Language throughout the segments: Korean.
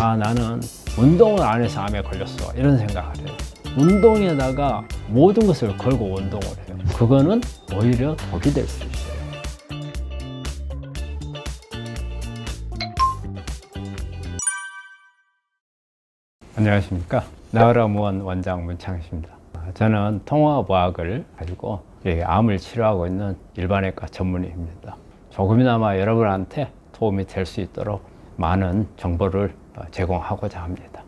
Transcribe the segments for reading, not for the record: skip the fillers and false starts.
아, 나는 운동을 안 해서 암에 걸렸어, 이런 생각을 해요. 운동에다가 모든 것을 걸고 운동을 해요. 그거는 오히려 독이 될 수 있어요. 안녕하십니까. 나으라무원 원장 문창식입니다. 저는 통화의학을 가지고 암을 치료하고 있는 일반외과 전문의입니다. 조금이나마 여러분한테 도움이 될 수 있도록 많은 정보를 제공하고자 합니다.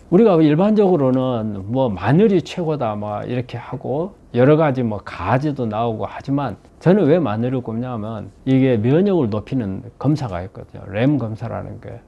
우리가 일반적으로는 뭐 마늘이 최고다 뭐 이렇게 하고 여러 가지 뭐 가지도 나오고 하지만, 저는 왜 마늘을 꼽냐면 이게 면역을 높이는 검사가 있거든요. 램 검사라는 게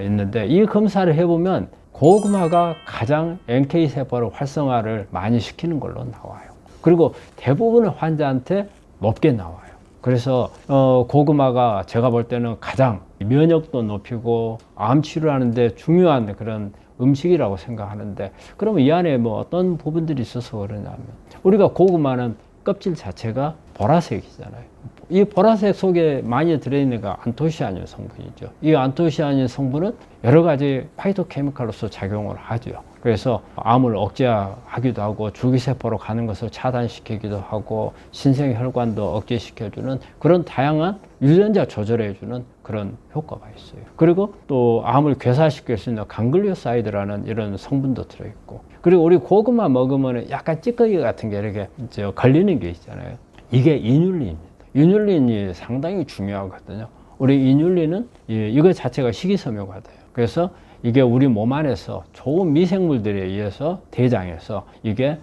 있는데, 이 검사를 해보면 고구마가 가장 NK 세포를 활성화를 많이 시키는 걸로 나와요. 그리고 대부분의 환자한테 높게 나와요. 그래서 고구마가 제가 볼 때는 가장 면역도 높이고 암 치료하는데 중요한 그런 음식이라고 생각하는데, 그러면 이 안에 뭐 어떤 부분들이 있어서 그러냐면, 우리가 고구마는 껍질 자체가 보라색이잖아요. 이 보라색 속에 많이 들어있는 게 안토시아닌 성분이죠. 이 안토시아닌 성분은 여러 가지 파이토케미칼로서 작용을 하죠. 그래서 암을 억제하기도 하고 줄기세포로 가는 것을 차단시키기도 하고 신생혈관도 억제시켜주는 그런 다양한 유전자 조절해주는 그런 효과가 있어요. 그리고 또 암을 괴사시킬 수 있는 강글리오사이드라는 이런 성분도 들어있고, 그리고 우리 고구마 먹으면 약간 찌꺼기 같은 게 이렇게 걸리는 게 있잖아요. 이게 이뉼린입니다. 이뉼린이 상당히 중요하거든요. 우리 이뉼린은 이거 자체가 식이섬유가 돼요. 그래서 이게 우리 몸 안에서 좋은 미생물들에 의해서 대장에서 이게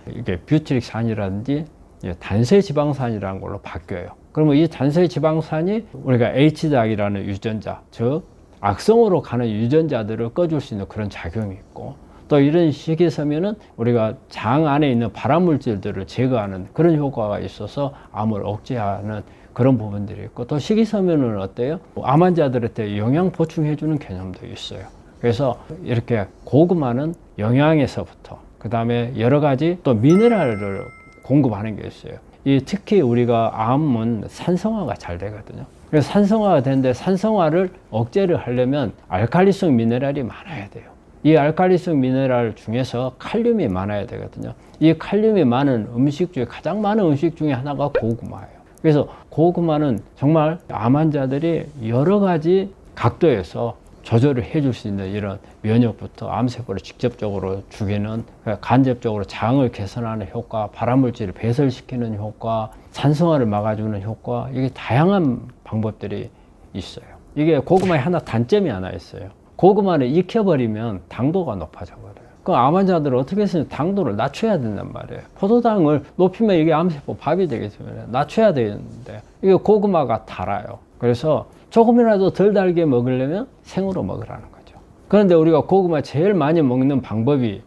뷰티릭산이라든지 단세지방산이라는 걸로 바뀌어요. 그러면 이 단세지방산이 우리가 H작이라는 유전자, 즉 악성으로 가는 유전자들을 꺼줄 수 있는 그런 작용이 있고, 또 이런 식이섬유는 우리가 장 안에 있는 발암물질들을 제거하는 그런 효과가 있어서 암을 억제하는 그런 부분들이 있고, 또 식이섬유는 어때요? 암 환자들한테 영양 보충해주는 개념도 있어요. 그래서 이렇게 고구마는 영양에서부터 그 다음에 여러 가지 또 미네랄을 공급하는 게 있어요. 특히 우리가 암은 산성화가 잘 되거든요. 그래서 산성화가 되는데, 산성화를 억제를 하려면 알칼리성 미네랄이 많아야 돼요. 이 알칼리성 미네랄 중에서 칼륨이 많아야 되거든요. 이 칼륨이 많은 음식 중에 가장 많은 음식 중에 하나가 고구마예요. 그래서 고구마는 정말 암 환자들이 여러 가지 각도에서 조절을 해줄 수 있는 이런 면역부터 암세포를 직접적으로 죽이는, 간접적으로 장을 개선하는 효과, 발암물질을 배설시키는 효과, 산성화를 막아주는 효과, 이게 다양한 방법들이 있어요. 이게 고구마에 단점이 하나 있어요. 고구마를 익혀버리면 당도가 높아져 버려요. 그럼 암 환자들은 어떻게 해서 당도를 낮춰야 된단 말이에요. 포도당을 높이면 이게 암세포 밥이 되기 때문에 낮춰야 되는데, 이게 고구마가 달아요. 그래서 조금이라도 덜 달게 먹으려면 생으로 먹으라는 거죠. 그런데 우리가 고구마 제일 많이 먹는 방법이,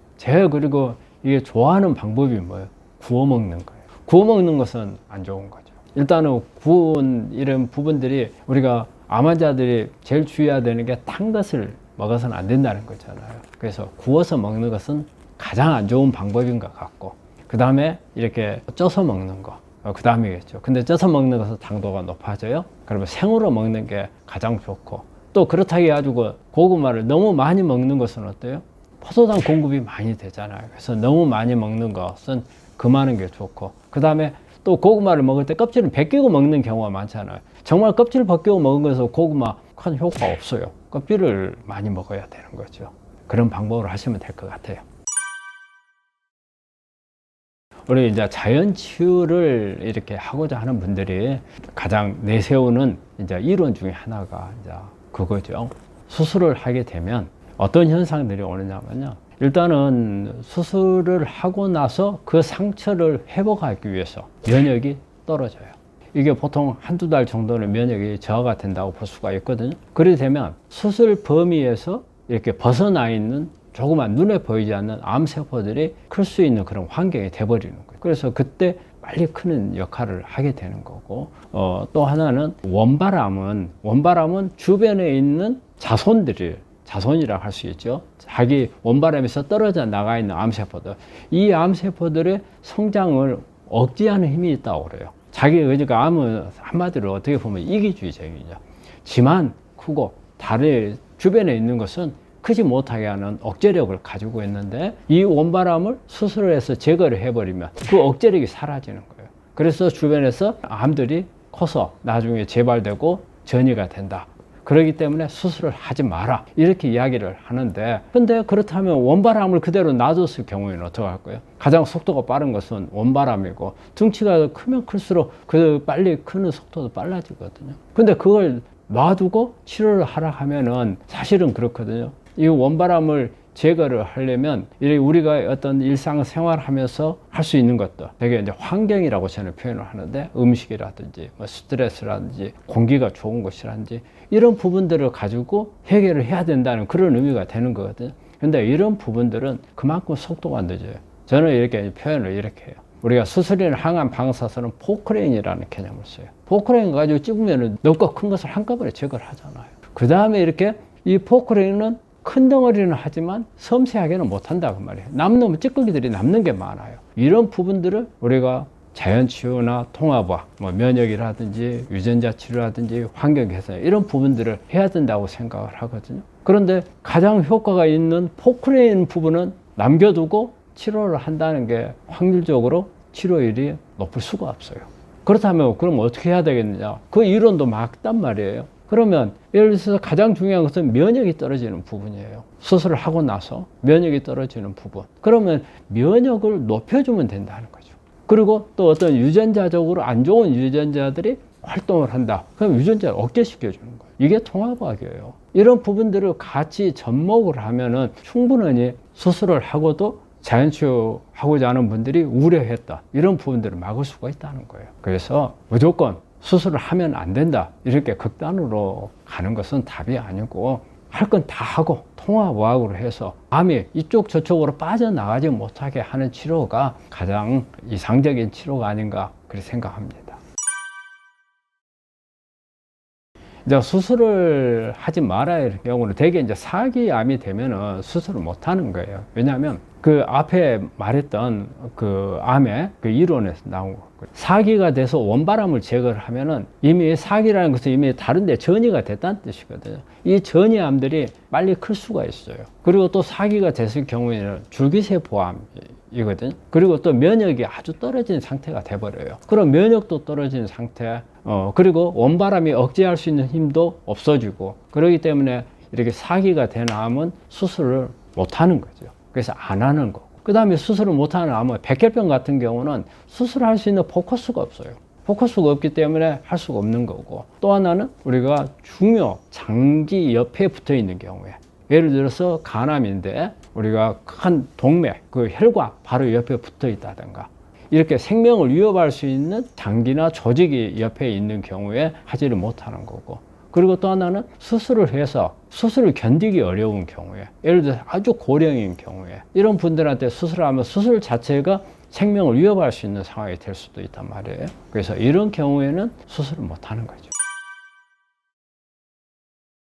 그리고 이게 좋아하는 방법이 뭐예요? 구워 먹는 거예요. 구워 먹는 것은 안 좋은 거죠. 일단은 구운 이런 부분들이, 우리가 암 환자들이 제일 주의해야 되는 게 탄 것을 먹어서는 안 된다는 거잖아요. 그래서 구워서 먹는 것은 가장 안 좋은 방법인 것 같고, 그 다음에 이렇게 쪄서 먹는 거, 그 다음이겠죠. 근데 쪄서 먹는 것은 당도가 높아져요. 그러면 생으로 먹는 게 가장 좋고, 또 그렇다고 해가지고 고구마를 너무 많이 먹는 것은 어때요? 포도당 공급이 많이 되잖아요. 그래서 너무 많이 먹는 것은 금하는 게 좋고, 그 다음에 또 고구마를 먹을 때 껍질을 벗기고 먹는 경우가 많잖아요. 정말 껍질 벗기고 먹은 것에서 고구마 큰 효과 없어요. 껍질을 많이 먹어야 되는 거죠. 그런 방법으로 하시면 될 것 같아요. 우리 이제 자연 치유를 이렇게 하고자 하는 분들이 가장 내세우는 이제 이론 중에 하나가 이제 그거죠. 수술을 하게 되면 어떤 현상들이 오느냐면요. 일단은 수술을 하고 나서 그 상처를 회복하기 위해서 면역이 떨어져요. 이게 보통 한두 달 정도는 면역이 저하가 된다고 볼 수가 있거든요. 그렇게 되면 수술 범위에서 이렇게 벗어나 있는 조그만 눈에 보이지 않는 암세포들이 클 수 있는 그런 환경이 돼버리는 거예요. 그래서 그때 빨리 크는 역할을 하게 되는 거고, 또 하나는 원발암은 주변에 있는 자손이라고 할 수 있죠. 자기 원발암에서 떨어져 나가 있는 암세포들, 이 암세포들의 성장을 억제하는 힘이 있다고 그래요. 자기 의지가 암은 한마디로 어떻게 보면 이기주의적이죠. 지만 크고 다리 주변에 있는 것은 크지 못하게 하는 억제력을 가지고 있는데 이 원바람을 수술을 해서 제거를 해버리면 그 억제력이 사라지는 거예요. 그래서 주변에서 암들이 커서 나중에 재발되고 전이가 된다. 그렇기 때문에 수술을 하지 마라 이렇게 이야기를 하는데, 근데 그렇다면 원바람을 그대로 놔뒀을 경우에는 어떡할 거예요? 가장 속도가 빠른 것은 원바람이고 등치가 크면 클수록 그 빨리 크는 속도도 빨라지거든요. 근데 그걸 놔두고 치료를 하라 하면은 사실은 그렇거든요. 이 원바람을 제거를 하려면 우리가 어떤 일상생활 하면서 할 수 있는 것도 되게 이제 환경이라고 저는 표현을 하는데, 음식이라든지 뭐 스트레스라든지 공기가 좋은 곳이라든지 이런 부분들을 가지고 해결을 해야 된다는 그런 의미가 되는 거거든요. 근데 이런 부분들은 그만큼 속도가 늦어요. 저는 이렇게 표현을 이렇게 해요. 우리가 수술이나 항암 방사선은 포크레인이라는 개념을 써요. 포크레인 가지고 찍으면 넓고 큰 것을 한꺼번에 제거를 하잖아요. 그 다음에 이렇게 이 포크레인은 큰 덩어리는 하지만 섬세하게는 못한다 그 말이에요. 남는 찌꺼기들이 남는 게 많아요. 이런 부분들을 우리가 자연치유나 통합과 뭐 면역이라든지 유전자 치료라든지 환경 개선 이런 부분들을 해야 된다고 생각을 하거든요. 그런데 가장 효과가 있는 포크레인 부분은 남겨두고 치료를 한다는 게 확률적으로 치료율이 높을 수가 없어요. 그렇다면 그럼 어떻게 해야 되겠느냐? 그 이론도 막단 말이에요. 그러면 예를 들어서 가장 중요한 것은 면역이 떨어지는 부분이에요. 수술을 하고 나서 면역이 떨어지는 부분. 그러면 면역을 높여주면 된다는 거죠. 그리고 또 어떤 유전자적으로 안 좋은 유전자들이 활동을 한다. 그럼 유전자를 억제시켜주는 거예요. 이게 통합학이에요. 이런 부분들을 같이 접목을 하면은 충분히 수술을 하고도 자연치유하고자 하는 분들이 우려했던 이런 부분들을 막을 수가 있다는 거예요. 그래서 무조건 수술을 하면 안 된다 이렇게 극단으로 가는 것은 답이 아니고, 할 건 다 하고 통합의학으로 해서 암이 이쪽 저쪽으로 빠져나가지 못하게 하는 치료가 가장 이상적인 치료가 아닌가 그렇게 생각합니다. 이제 수술을 하지 말아야 할 경우는 대개 이제 사기암이 되면은 수술을 못 하는 거예요. 왜냐하면 그 앞에 말했던 그 암의 그 이론에서 나온 거고요. 사기가 돼서 원바람을 제거를 하면은 이미 사기라는 것은 이미 다른데 전이가 됐다는 뜻이거든요. 이 전이암들이 빨리 클 수가 있어요. 그리고 또 사기가 됐을 경우에는 줄기세포암이거든요. 그리고 또 면역이 아주 떨어진 상태가 돼버려요. 그럼 면역도 떨어진 상태, 그리고 원바람이 억제할 수 있는 힘도 없어지고, 그렇기 때문에 이렇게 사기가 된 암은 수술을 못 하는 거죠. 그래서 안 하는 거고. 그 다음에 수술을 못하는 암은 백혈병 같은 경우는 수술할 수 있는 포커스가 없어요. 포커스가 없기 때문에 할 수가 없는 거고, 또 하나는 우리가 중요 장기 옆에 붙어 있는 경우에, 예를 들어서 간암인데 우리가 큰 동맥, 그 혈관 바로 옆에 붙어 있다든가 이렇게 생명을 위협할 수 있는 장기나 조직이 옆에 있는 경우에 하지를 못하는 거고, 그리고 또 하나는 수술을 해서 수술을 견디기 어려운 경우에, 예를 들어서 아주 고령인 경우에 이런 분들한테 수술을 하면 수술 자체가 생명을 위협할 수 있는 상황이 될 수도 있단 말이에요. 그래서 이런 경우에는 수술을 못 하는 거죠.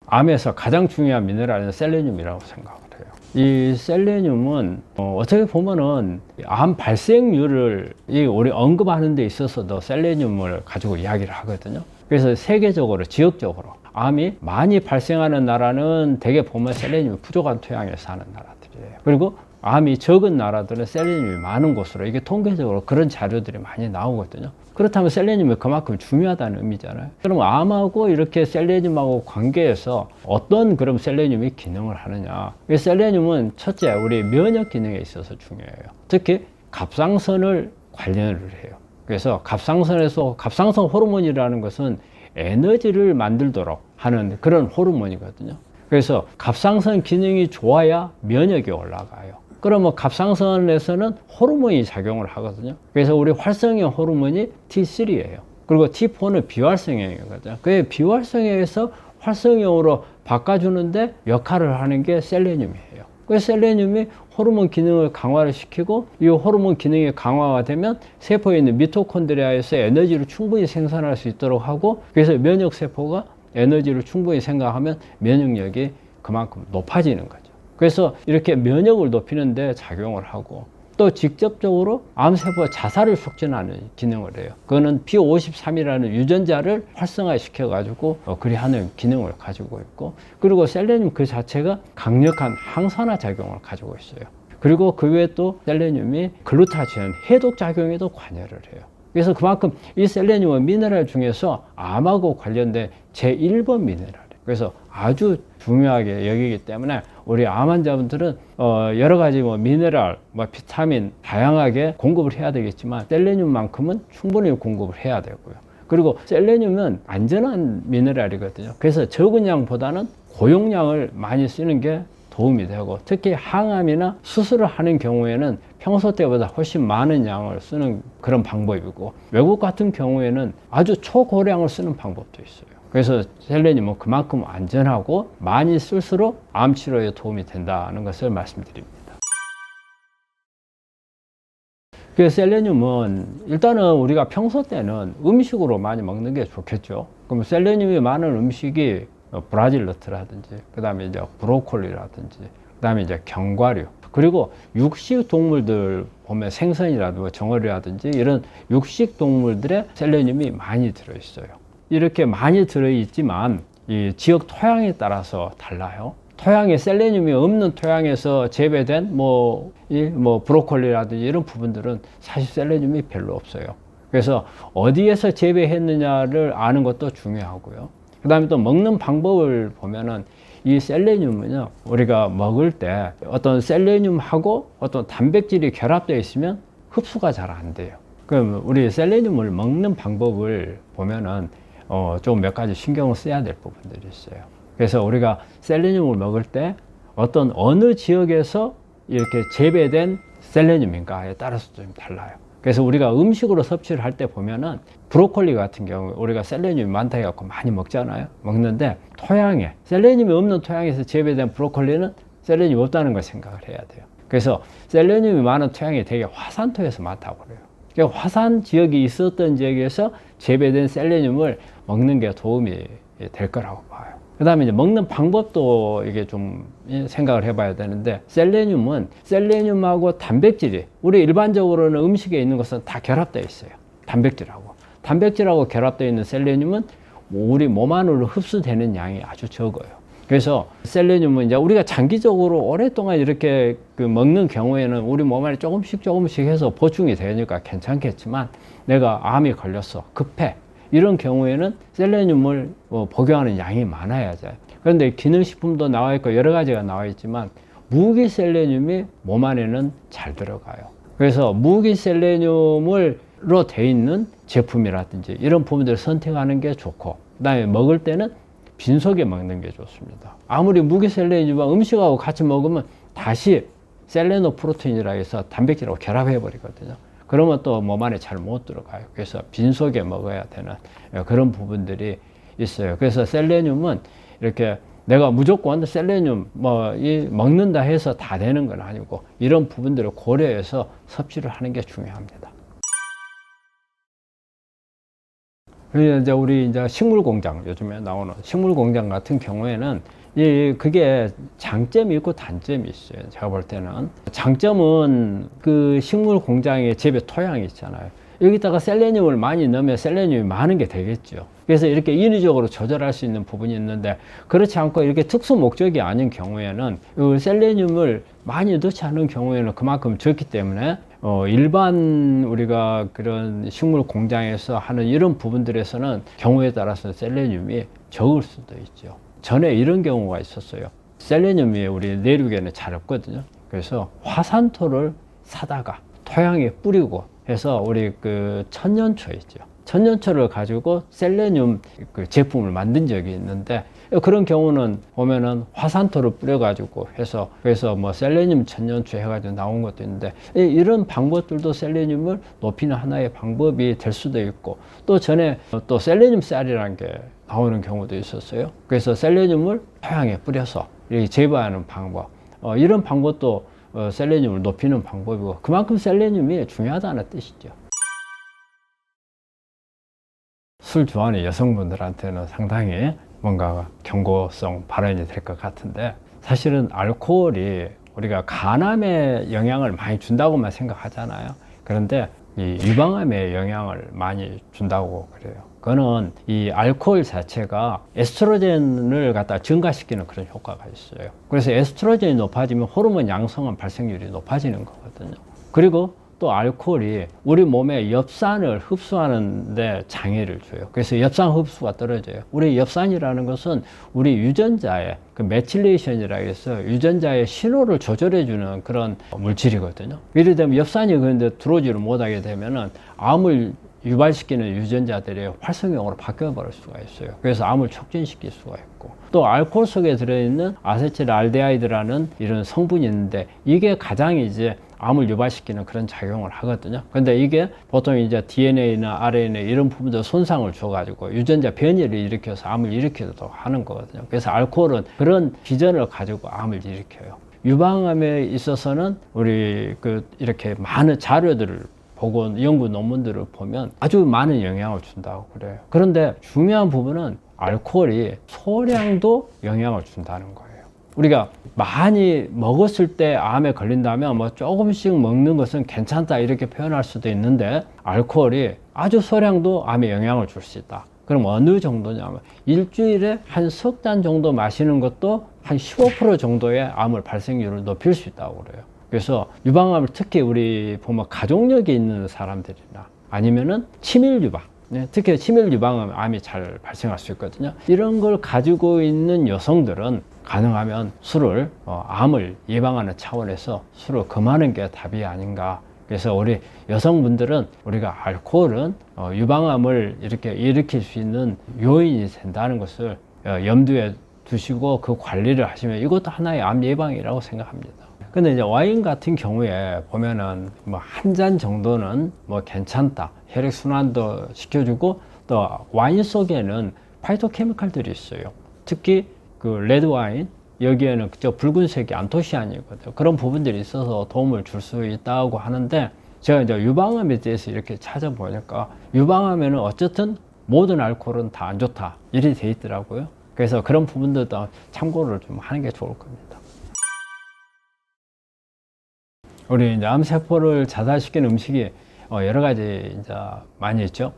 암에서 가장 중요한 미네랄은 셀레늄이라고 생각을 해요. 이 셀레늄은 어떻게 보면은 암 발생률을 우리 언급하는 데 있어서도 셀레늄을 가지고 이야기를 하거든요. 그래서 세계적으로 지역적으로 암이 많이 발생하는 나라는 대개 보면 셀레늄이 부족한 토양에 사는 나라들이에요. 그리고 암이 적은 나라들은 셀레늄이 많은 곳으로, 이게 통계적으로 그런 자료들이 많이 나오거든요. 그렇다면 셀레늄이 그만큼 중요하다는 의미잖아요. 그럼 암하고 이렇게 셀레늄하고 관계해서 어떤 그럼 셀레늄이 기능을 하느냐. 셀레늄은 첫째, 우리 면역 기능에 있어서 중요해요. 특히 갑상선을 관련을 해요. 그래서 갑상선 호르몬이라는 것은 에너지를 만들도록 하는 그런 호르몬이거든요. 그래서 갑상선 기능이 좋아야 면역이 올라가요. 그러면 갑상선에서는 호르몬이 작용을 하거든요. 그래서 우리 활성형 호르몬이 T3예요. 그리고 T4는 비활성형이거든요. 그 비활성형에서 활성형으로 바꿔주는데 역할을 하는 게 셀레늄이에요. 그래서 셀레늄이 호르몬 기능을 강화를 시키고, 이 호르몬 기능이 강화가 되면 세포에 있는 미토콘드리아에서 에너지를 충분히 생산할 수 있도록 하고, 그래서 면역세포가 에너지를 충분히 생각하면 면역력이 그만큼 높아지는 거죠. 그래서 이렇게 면역을 높이는 데 작용을 하고, 또 직접적으로 암세포 자살을 촉진하는 기능을 해요. 그거는 P53이라는 유전자를 활성화시켜 가지고 그리하는 기능을 가지고 있고, 그리고 셀레늄 그 자체가 강력한 항산화 작용을 가지고 있어요. 그리고 그 외에 또 셀레늄이 글루타치온 해독 작용에도 관여를 해요. 그래서 그만큼 이 셀레늄은 미네랄 중에서 암하고 관련된 제1번 미네랄이에요. 그래서 아주 중요하게 여기기 때문에 우리 암 환자분들은 여러 가지 뭐 미네랄, 뭐 비타민 다양하게 공급을 해야 되겠지만 셀레늄만큼은 충분히 공급을 해야 되고요. 그리고 셀레늄은 안전한 미네랄이거든요. 그래서 적은 양보다는 고용량을 많이 쓰는 게 도움이 되고, 특히 항암이나 수술을 하는 경우에는 평소 때보다 훨씬 많은 양을 쓰는 그런 방법이고, 외국 같은 경우에는 아주 초고량을 쓰는 방법도 있어요. 그래서 셀레늄은 그만큼 안전하고 많이 쓸수록 암 치료에 도움이 된다는 것을 말씀드립니다. 그 셀레늄은 일단은 우리가 평소 때는 음식으로 많이 먹는 게 좋겠죠. 그럼 셀레늄이 많은 음식이 브라질 너트라든지, 그 다음에 이제 브로콜리라든지, 그 다음에 이제 견과류, 그리고 육식 동물들 보면 생선이라든지 정어리라든지 이런 육식 동물들의 셀레늄이 많이 들어있어요. 이렇게 많이 들어있지만 이 지역 토양에 따라서 달라요. 토양에 셀레늄이 없는 토양에서 재배된 뭐 브로콜리라든지 이런 부분들은 사실 셀레늄이 별로 없어요. 그래서 어디에서 재배했느냐를 아는 것도 중요하고요. 그 다음에 또 먹는 방법을 보면은 이 셀레늄은요, 우리가 먹을 때 어떤 셀레늄하고 어떤 단백질이 결합되어 있으면 흡수가 잘 안 돼요. 그럼 우리 셀레늄을 먹는 방법을 보면은 좀 몇 가지 신경을 써야 될 부분들이 있어요. 그래서 우리가 셀레늄을 먹을 때 어느 지역에서 이렇게 재배된 셀레늄인가에 따라서 좀 달라요. 그래서 우리가 음식으로 섭취를 할 때 보면은 브로콜리 같은 경우 우리가 셀레늄이 많다 해갖고 많이 먹잖아요. 먹는데 토양에 셀레늄이 없는 토양에서 재배된 브로콜리는 셀레늄이 없다는 걸 생각을 해야 돼요. 그래서 셀레늄이 많은 토양이 되게 화산토에서 많다고 그래요. 그러니까 화산 지역이 있었던 지역에서 재배된 셀레늄을 먹는 게 도움이 될 거라고 봐요. 그 다음에 이제 먹는 방법도 이게 좀 생각을 해봐야 되는데, 셀레늄은 셀레늄하고 단백질이 우리 일반적으로는 음식에 있는 것은 다 결합되어 있어요. 단백질하고 결합되어 있는 셀레늄은 우리 몸 안으로 흡수되는 양이 아주 적어요. 그래서 셀레늄은 이제 우리가 장기적으로 오랫동안 이렇게 먹는 경우에는 우리 몸 안에 조금씩 해서 보충이 되니까 괜찮겠지만, 내가 암이 걸렸어, 급해, 이런 경우에는 셀레늄을 복용하는 양이 많아야죠. 그런데 기능식품도 나와 있고 여러 가지가 나와 있지만 무기 셀레늄이 몸 안에는 잘 들어가요. 그래서 무기 셀레늄으로 돼 있는 제품이라든지 이런 부분들을 선택하는 게 좋고, 그 다음에 먹을 때는 빈속에 먹는 게 좋습니다. 아무리 무기 셀레늄과 음식하고 같이 먹으면 다시 셀레노프로테인이라 해서 단백질하고 결합해 버리거든요. 그러면 또 몸 안에 잘 못 들어가요. 그래서 빈속에 먹어야 되는 그런 부분들이 있어요. 그래서 셀레늄은 이렇게 내가 무조건 셀레늄 먹는다 해서 다 되는 건 아니고, 이런 부분들을 고려해서 섭취를 하는 게 중요합니다. 그리고 이제 우리 식물 공장, 요즘에 나오는 식물 공장 같은 경우에는 그게 장점이 있고 단점이 있어요. 제가 볼 때는 장점은 그 식물 공장의 재배 토양이 있잖아요. 여기다가 셀레늄을 많이 넣으면 셀레늄이 많은 게 되겠죠. 그래서 이렇게 인위적으로 조절할 수 있는 부분이 있는데, 그렇지 않고 이렇게 특수 목적이 아닌 경우에는 셀레늄을 많이 넣지 않은 경우에는 그만큼 적기 때문에 일반 우리가 그런 식물 공장에서 하는 이런 부분들에서는 경우에 따라서 셀레늄이 적을 수도 있죠. 전에 이런 경우가 있었어요. 셀레늄이 우리 내륙에는 잘 없거든요. 그래서 화산토를 사다가 토양에 뿌리고 해서 우리 천년초 있죠. 천년초를 가지고 셀레늄 제품을 만든 적이 있는데, 그런 경우는 보면은 화산토를 뿌려가지고 해서, 그래서 셀레늄 천년초 해가지고 나온 것도 있는데, 이런 방법들도 셀레늄을 높이는 하나의 방법이 될 수도 있고, 또 전에 또 셀레늄 쌀이라는 게 나오는 경우도 있었어요. 그래서 셀레늄을 토양에 뿌려서 이렇게 재배하는 방법, 이런 방법도 셀레늄을 높이는 방법이고, 그만큼 셀레늄이 중요하다는 뜻이죠. 술 좋아하는 여성분들한테는 상당히 뭔가 경고성 발언이 될 것 같은데, 사실은 알코올이 우리가 간암에 영향을 많이 준다고만 생각하잖아요. 그런데 이 유방암에 영향을 많이 준다고 그래요. 그거는 이 알코올 자체가 에스트로겐을 갖다 증가시키는 그런 효과가 있어요. 그래서 에스트로겐이 높아지면 호르몬 양성원 발생률이 높아지는 거거든요. 그리고 또 알코올이 우리 몸에 엽산을 흡수하는데 장애를 줘요. 그래서 엽산 흡수가 떨어져요. 우리 엽산이라는 것은 우리 유전자의 그 메틸레이션이라고 해서 유전자의 신호를 조절해주는 그런 물질이거든요. 이래 되면 엽산이 그런데 들어오지를 못하게 되면은 암을 유발시키는 유전자들이 활성형으로 바뀌어버릴 수가 있어요. 그래서 암을 촉진시킬 수가 있고, 또 알코올 속에 들어있는 아세틸알데하이드라는 이런 성분이 있는데 이게 가장 이제 암을 유발시키는 그런 작용을 하거든요. 근데 이게 보통 이제 DNA나 RNA 이런 부분들 손상을 줘가지고 유전자 변이를 일으켜서 암을 일으키기도 하는 거거든요. 그래서 알코올은 그런 기전을 가지고 암을 일으켜요. 유방암에 있어서는 우리 이렇게 많은 자료들을 보고 연구 논문들을 보면 아주 많은 영향을 준다고 그래요. 그런데 중요한 부분은 알코올이 소량도 영향을 준다는 거예요. 우리가 많이 먹었을 때 암에 걸린다면 뭐 조금씩 먹는 것은 괜찮다 이렇게 표현할 수도 있는데, 알코올이 아주 소량도 암에 영향을 줄 수 있다. 그럼 어느 정도냐면 일주일에 한 석 잔 정도 마시는 것도 한 15% 정도의 암을 발생률을 높일 수 있다고 그래요. 그래서 유방암을 특히 우리 보면 가족력이 있는 사람들이나 아니면은 치밀 유방, 특히 치밀 유방암이 잘 발생할 수 있거든요. 이런 걸 가지고 있는 여성들은 가능하면 술을 암을 예방하는 차원에서 술을 금하는 게 답이 아닌가. 그래서 우리 여성분들은 우리가 알코올은 유방암을 이렇게 일으킬 수 있는 요인이 된다는 것을 염두에 두시고 그 관리를 하시면 이것도 하나의 암 예방이라고 생각합니다. 근데 이제 와인 같은 경우에 보면은 뭐 한 잔 정도는 뭐 괜찮다, 혈액순환도 시켜주고, 또 와인 속에는 파이토케미칼들이 있어요. 특히 그 레드 와인, 여기에는 저 붉은색이 안토시아닌이거든요. 그런 부분들이 있어서 도움을 줄 수 있다고 하는데, 제가 이제 유방암에 대해서 이렇게 찾아보니까 유방암에는 어쨌든 모든 알코올은 다 안 좋다 이렇게 돼 있더라고요. 그래서 그런 부분들도 참고를 좀 하는 게 좋을 겁니다. 우리 이제 암세포를 자살시키는 음식이 여러 가지 이제 많이 있죠.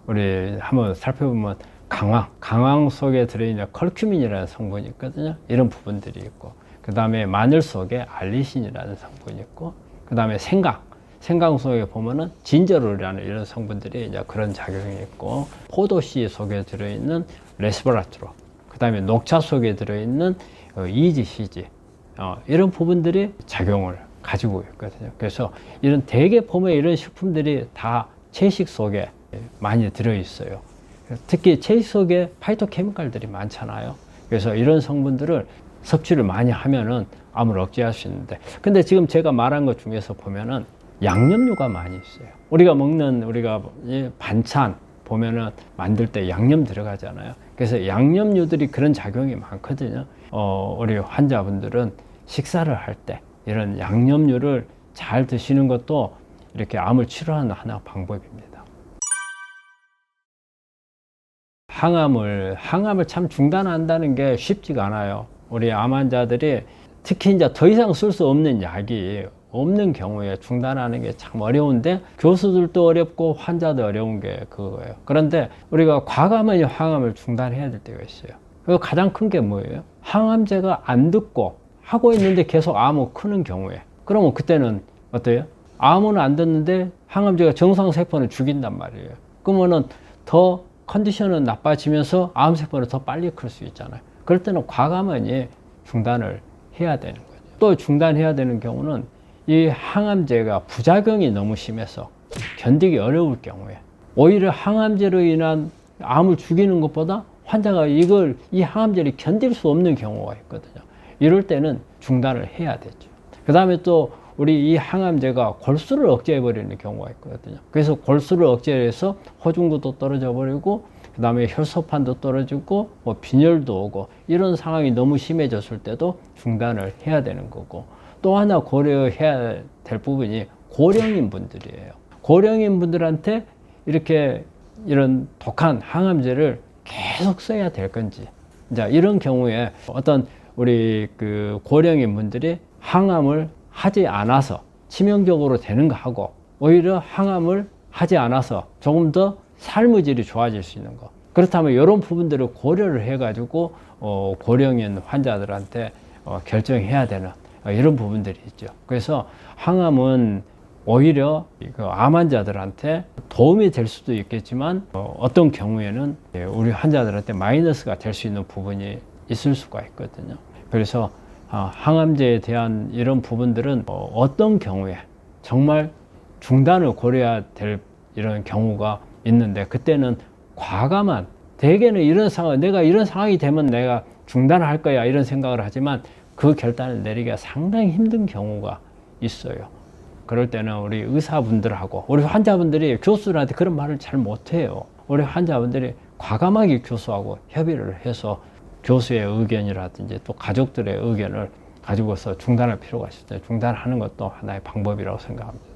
우리 한번 살펴보면 강황 속에 들어있는 컬큐민이라는 성분이 있거든요. 이런 부분들이 있고, 그 다음에 마늘 속에 알리신이라는 성분이 있고, 그 다음에 생강 속에 보면은 진저롤이라는 이런 성분들이 이제 그런 작용이 있고, 포도씨 속에 들어있는 레스베라트로, 그 다음에 녹차 속에 들어있는 이지CG, 이런 부분들이 작용을 가지고 있거든요. 그래서 이런 대개 보면 이런 식품들이 다 채식 속에 많이 들어있어요. 특히 채식 속에 파이토케미칼들이 많잖아요. 그래서 이런 성분들을 섭취를 많이 하면은 암을 억제할 수 있는데, 근데 지금 제가 말한 것 중에서 보면은 양념류가 많이 있어요. 우리가 먹는 반찬 보면은 만들 때 양념 들어가잖아요. 그래서 양념류들이 그런 작용이 많거든요. 우리 환자분들은 식사를 할 때 이런 양념류를 잘 드시는 것도 이렇게 암을 치료하는 하나의 방법입니다. 항암을 참 중단한다는 게 쉽지가 않아요. 우리 암 환자들이 특히 이제 더 이상 쓸 수 없는 약이 없는 경우에 중단하는 게 참 어려운데, 교수들도 어렵고 환자도 어려운 게 그거예요. 그런데 우리가 과감하게 항암을 중단해야 될 때가 있어요. 그 가장 큰 게 뭐예요? 항암제가 안 듣고 하고 있는데 계속 암을 크는 경우에, 그러면 그때는 어때요? 암은 안 듣는데 항암제가 정상세포는 죽인단 말이에요. 그러면은 더 컨디션은 나빠지면서 암세포는 더 빨리 클 수 있잖아요. 그럴 때는 과감하게 중단을 해야 되는 거죠. 또 중단해야 되는 경우는 이 항암제가 부작용이 너무 심해서 견디기 어려울 경우에, 오히려 항암제로 인한 암을 죽이는 것보다 환자가 이 항암제를 견딜 수 없는 경우가 있거든요. 이럴 때는 중단을 해야 되죠. 그 다음에 또 우리 이 항암제가 골수를 억제해 버리는 경우가 있거든요. 그래서 골수를 억제해서 호중구도 떨어져 버리고, 그 다음에 혈소판도 떨어지고 뭐 빈혈도 오고, 이런 상황이 너무 심해졌을 때도 중단을 해야 되는 거고, 또 하나 고려해야 될 부분이 고령인 분들이에요. 고령인 분들한테 이런 독한 항암제를 계속 써야 될 건지, 이제 이런 경우에 어떤 우리 고령인 분들이 항암을 하지 않아서 치명적으로 되는 거 하고, 오히려 항암을 하지 않아서 조금 더 삶의 질이 좋아질 수 있는 거. 그렇다면 이런 부분들을 고려를 해가지고 고령인 환자들한테 결정해야 되는 이런 부분들이 있죠. 그래서 항암은 오히려 그 암 환자들한테 도움이 될 수도 있겠지만 어떤 경우에는 우리 환자들한테 마이너스가 될 수 있는 부분이 있을 수가 있거든요. 그래서 항암제에 대한 이런 부분들은 어떤 경우에 정말 중단을 고려해야 될 이런 경우가 있는데, 그때는 과감한, 대개는 이런 상황, 내가 이런 상황이 되면 내가 중단할 거야 이런 생각을 하지만 그 결단을 내리기가 상당히 힘든 경우가 있어요. 그럴 때는 우리 의사분들하고 우리 환자분들이 교수들한테 그런 말을 잘 못해요. 우리 환자분들이 과감하게 교수하고 협의를 해서 교수의 의견이라든지 또 가족들의 의견을 가지고서 중단할 필요가 있을 때 중단하는 것도 하나의 방법이라고 생각합니다.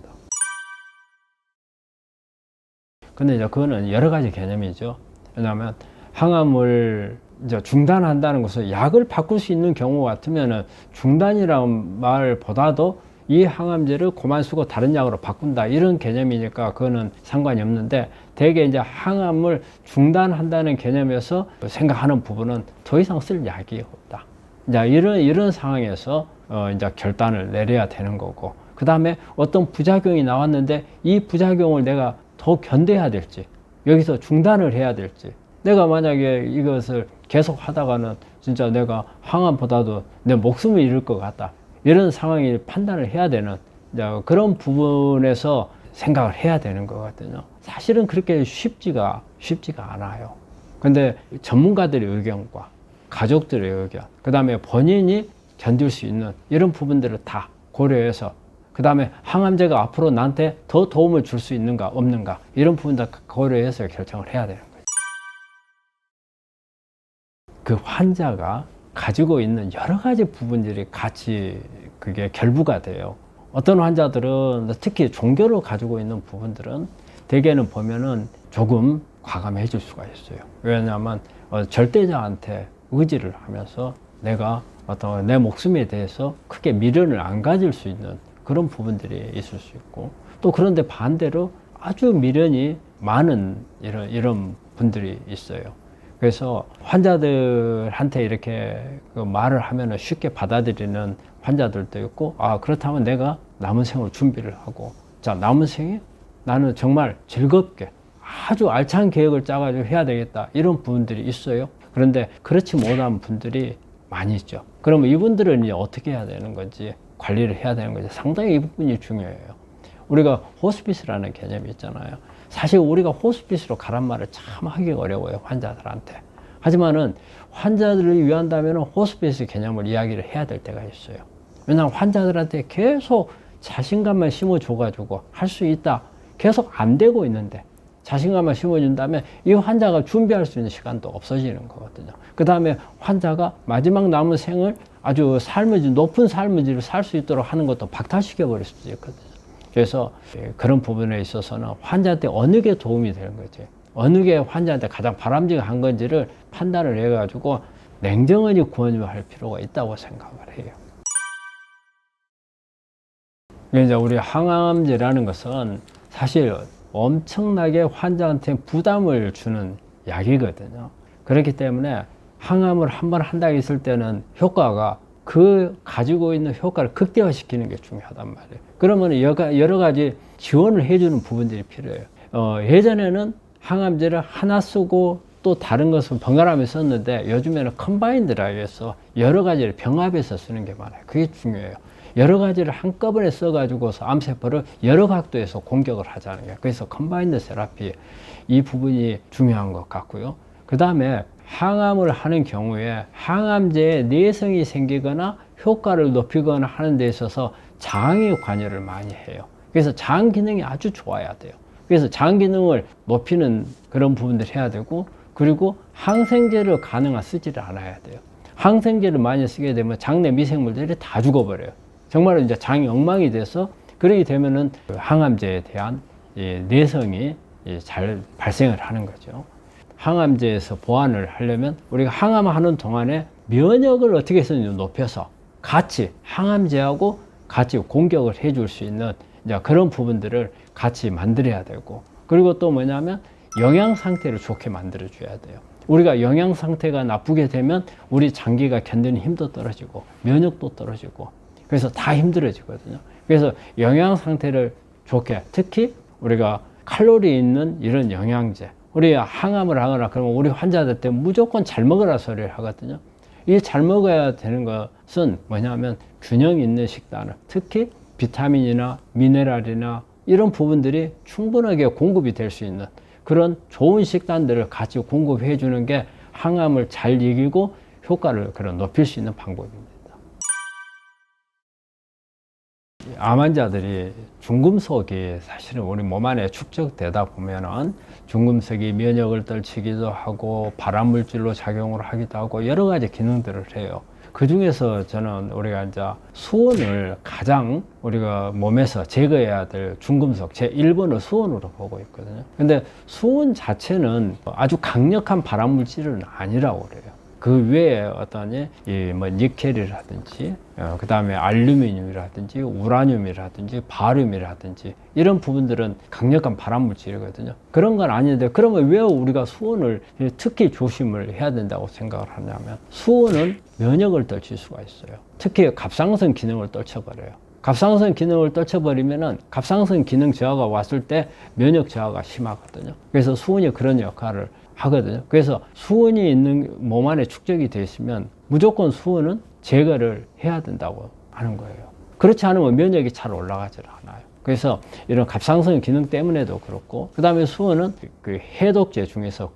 근데 이제 그거는 여러 가지 개념이죠. 왜냐하면 항암을 이제 중단한다는 것은 약을 바꿀 수 있는 경우 같으면은 중단이라는 말보다도 이 항암제를 그만 쓰고 다른 약으로 바꾼다 이런 개념이니까 그거는 상관이 없는데, 대개 이제 항암을 중단한다는 개념에서 생각하는 부분은 더 이상 쓸 약이 없다. 이제 이런 상황에서 이제 결단을 내려야 되는 거고, 그 다음에 어떤 부작용이 나왔는데 이 부작용을 내가 더 견뎌야 될지, 여기서 중단을 해야 될지, 내가 만약에 이것을 계속 하다가는 진짜 내가 항암보다도 내 목숨을 잃을 것 같다, 이런 상황이 판단을 해야 되는 그런 부분에서 생각을 해야 되는 거거든요. 사실은 그렇게 쉽지가 않아요. 근데 전문가들의 의견과 가족들의 의견, 그 다음에 본인이 견딜 수 있는 이런 부분들을 다 고려해서, 그 다음에 항암제가 앞으로 나한테 더 도움을 줄 수 있는가 없는가 이런 부분들 고려해서 결정을 해야 되는 거예요. 그 환자가 가지고 있는 여러 가지 부분들이 같이 그게 결부가 돼요. 어떤 환자들은 특히 종교를 가지고 있는 부분들은 대개는 보면은 조금 과감해질 수가 있어요. 왜냐하면 절대자한테 의지를 하면서 내가 어떤 내 목숨에 대해서 크게 미련을 안 가질 수 있는 그런 부분들이 있을 수 있고, 또 그런데 반대로 아주 미련이 많은 이런 분들이 있어요. 그래서 환자들한테 이렇게 그 말을 하면 쉽게 받아들이는 환자들도 있고, 그렇다면 내가 남은 생을 준비를 하고, 자, 남은 생에 나는 정말 즐겁게 아주 알찬 계획을 짜가지고 해야 되겠다, 이런 분들이 있어요. 그런데 그렇지 못한 분들이 많이 있죠. 그러면 이분들은 이제 어떻게 해야 되는 건지, 관리를 해야 되는 거지. 상당히 이 부분이 중요해요. 우리가 호스피스라는 개념이 있잖아요. 사실 우리가 호스피스로 가란 말을 참 하기 어려워요, 환자들한테. 하지만은 환자들을 위한다면 호스피스 개념을 이야기를 해야 될 때가 있어요. 왜냐하면 환자들한테 계속 자신감만 심어줘가지고 할 수 있다, 계속 안 되고 있는데 자신감만 심어준다면 이 환자가 준비할 수 있는 시간도 없어지는 거거든요. 그 다음에 환자가 마지막 남은 생을 아주 높은 삶의 질을 살 수 있도록 하는 것도 박탈시켜 버릴 수도 있거든요. 그래서 그런 부분에 있어서는 환자한테 어느 게 도움이 되는 거지, 어느 게 환자한테 가장 바람직한 건지를 판단을 해가지고 냉정하게 권유할 필요가 있다고 생각을 해요. 이제 우리 항암제라는 것은 사실 엄청나게 환자한테 부담을 주는 약이거든요. 그렇기 때문에 항암을 한번 한다 했을 때는 효과가 그 가지고 있는 효과를 극대화시키는 게 중요하단 말이에요. 그러면 여러 가지 지원을 해주는 부분들이 필요해요. 예전에는 항암제를 하나 쓰고 또 다른 것은 번갈아가며 썼는데, 요즘에는 컴바인드라고 해서 여러 가지를 병합해서 쓰는 게 많아요. 그게 중요해요. 여러 가지를 한꺼번에 써가지고서 암세포를 여러 각도에서 공격을 하자는 거예요. 그래서 컴바인드 세라피, 이 부분이 중요한 것 같고요. 그 다음에 항암을 하는 경우에 항암제에 내성이 생기거나 효과를 높이거나 하는 데 있어서 장에 관여를 많이 해요. 그래서 장 기능이 아주 좋아야 돼요. 그래서 장 기능을 높이는 그런 부분들을 해야 되고, 그리고 항생제를 가능한 쓰지를 않아야 돼요. 항생제를 많이 쓰게 되면 장내 미생물들이 다 죽어버려요. 정말로 이제 장이 엉망이 돼서, 그러게 되면은 항암제에 대한 내성이 잘 발생을 하는 거죠. 항암제에서 보완을 하려면 우리가 항암하는 동안에 면역을 어떻게 해서 높여서 같이 항암제하고 같이 공격을 해줄 수 있는 이제 그런 부분들을 같이 만들어야 되고, 그리고 또 뭐냐면 영양 상태를 좋게 만들어 줘야 돼요. 우리가 영양 상태가 나쁘게 되면 우리 장기가 견디는 힘도 떨어지고 면역도 떨어지고 그래서 다 힘들어지거든요. 그래서 영양 상태를 좋게, 특히 우리가 칼로리 있는 이런 영양제, 우리 항암을 하거나 그러면 우리 환자들 때 무조건 잘 먹으라 소리를 하거든요. 이 잘 먹어야 되는 것은 뭐냐면 균형 있는 식단을, 특히 비타민이나 미네랄이나 이런 부분들이 충분하게 공급이 될 수 있는 그런 좋은 식단들을 같이 공급해 주는 게 항암을 잘 이기고 효과를 높일 수 있는 방법입니다. 암 환자들이 중금속이 사실은 우리 몸 안에 축적되다 보면은 중금속이 면역을 떨치기도 하고 발암물질로 작용을 하기도 하고 여러 가지 기능들을 해요. 그 중에서 저는 우리가 이제 수은을 가장 우리가 몸에서 제거해야 될 중금속 제 1번을 수은으로 보고 있거든요. 근데 수은 자체는 아주 강력한 발암물질은 아니라고 그래요. 그 외에 어떤 뭐 니켈이라든지 그 다음에 알루미늄이라든지 우라늄이라든지 바륨이라든지 이런 부분들은 강력한 발암물질이거든요. 그런 건 아닌데 그러면 왜 우리가 수은을 특히 조심을 해야 된다고 생각을 하냐면 수은은 면역을 떨칠 수가 있어요. 특히 갑상선 기능을 떨쳐버려요. 갑상선 기능을 떨쳐버리면은 갑상선 기능 저하가 왔을 때 면역 저하가 심하거든요. 그래서 수은이 그런 역할을 하거든요. 그래서 수은이 있는 몸 안에 축적이 되어 있으면 무조건 수은은 제거를 해야 된다고 하는 거예요. 그렇지 않으면 면역이 잘 올라가질 않아요. 그래서 이런 갑상선 기능 때문에도 그렇고, 그 다음에 수은은 그 해독제 중에서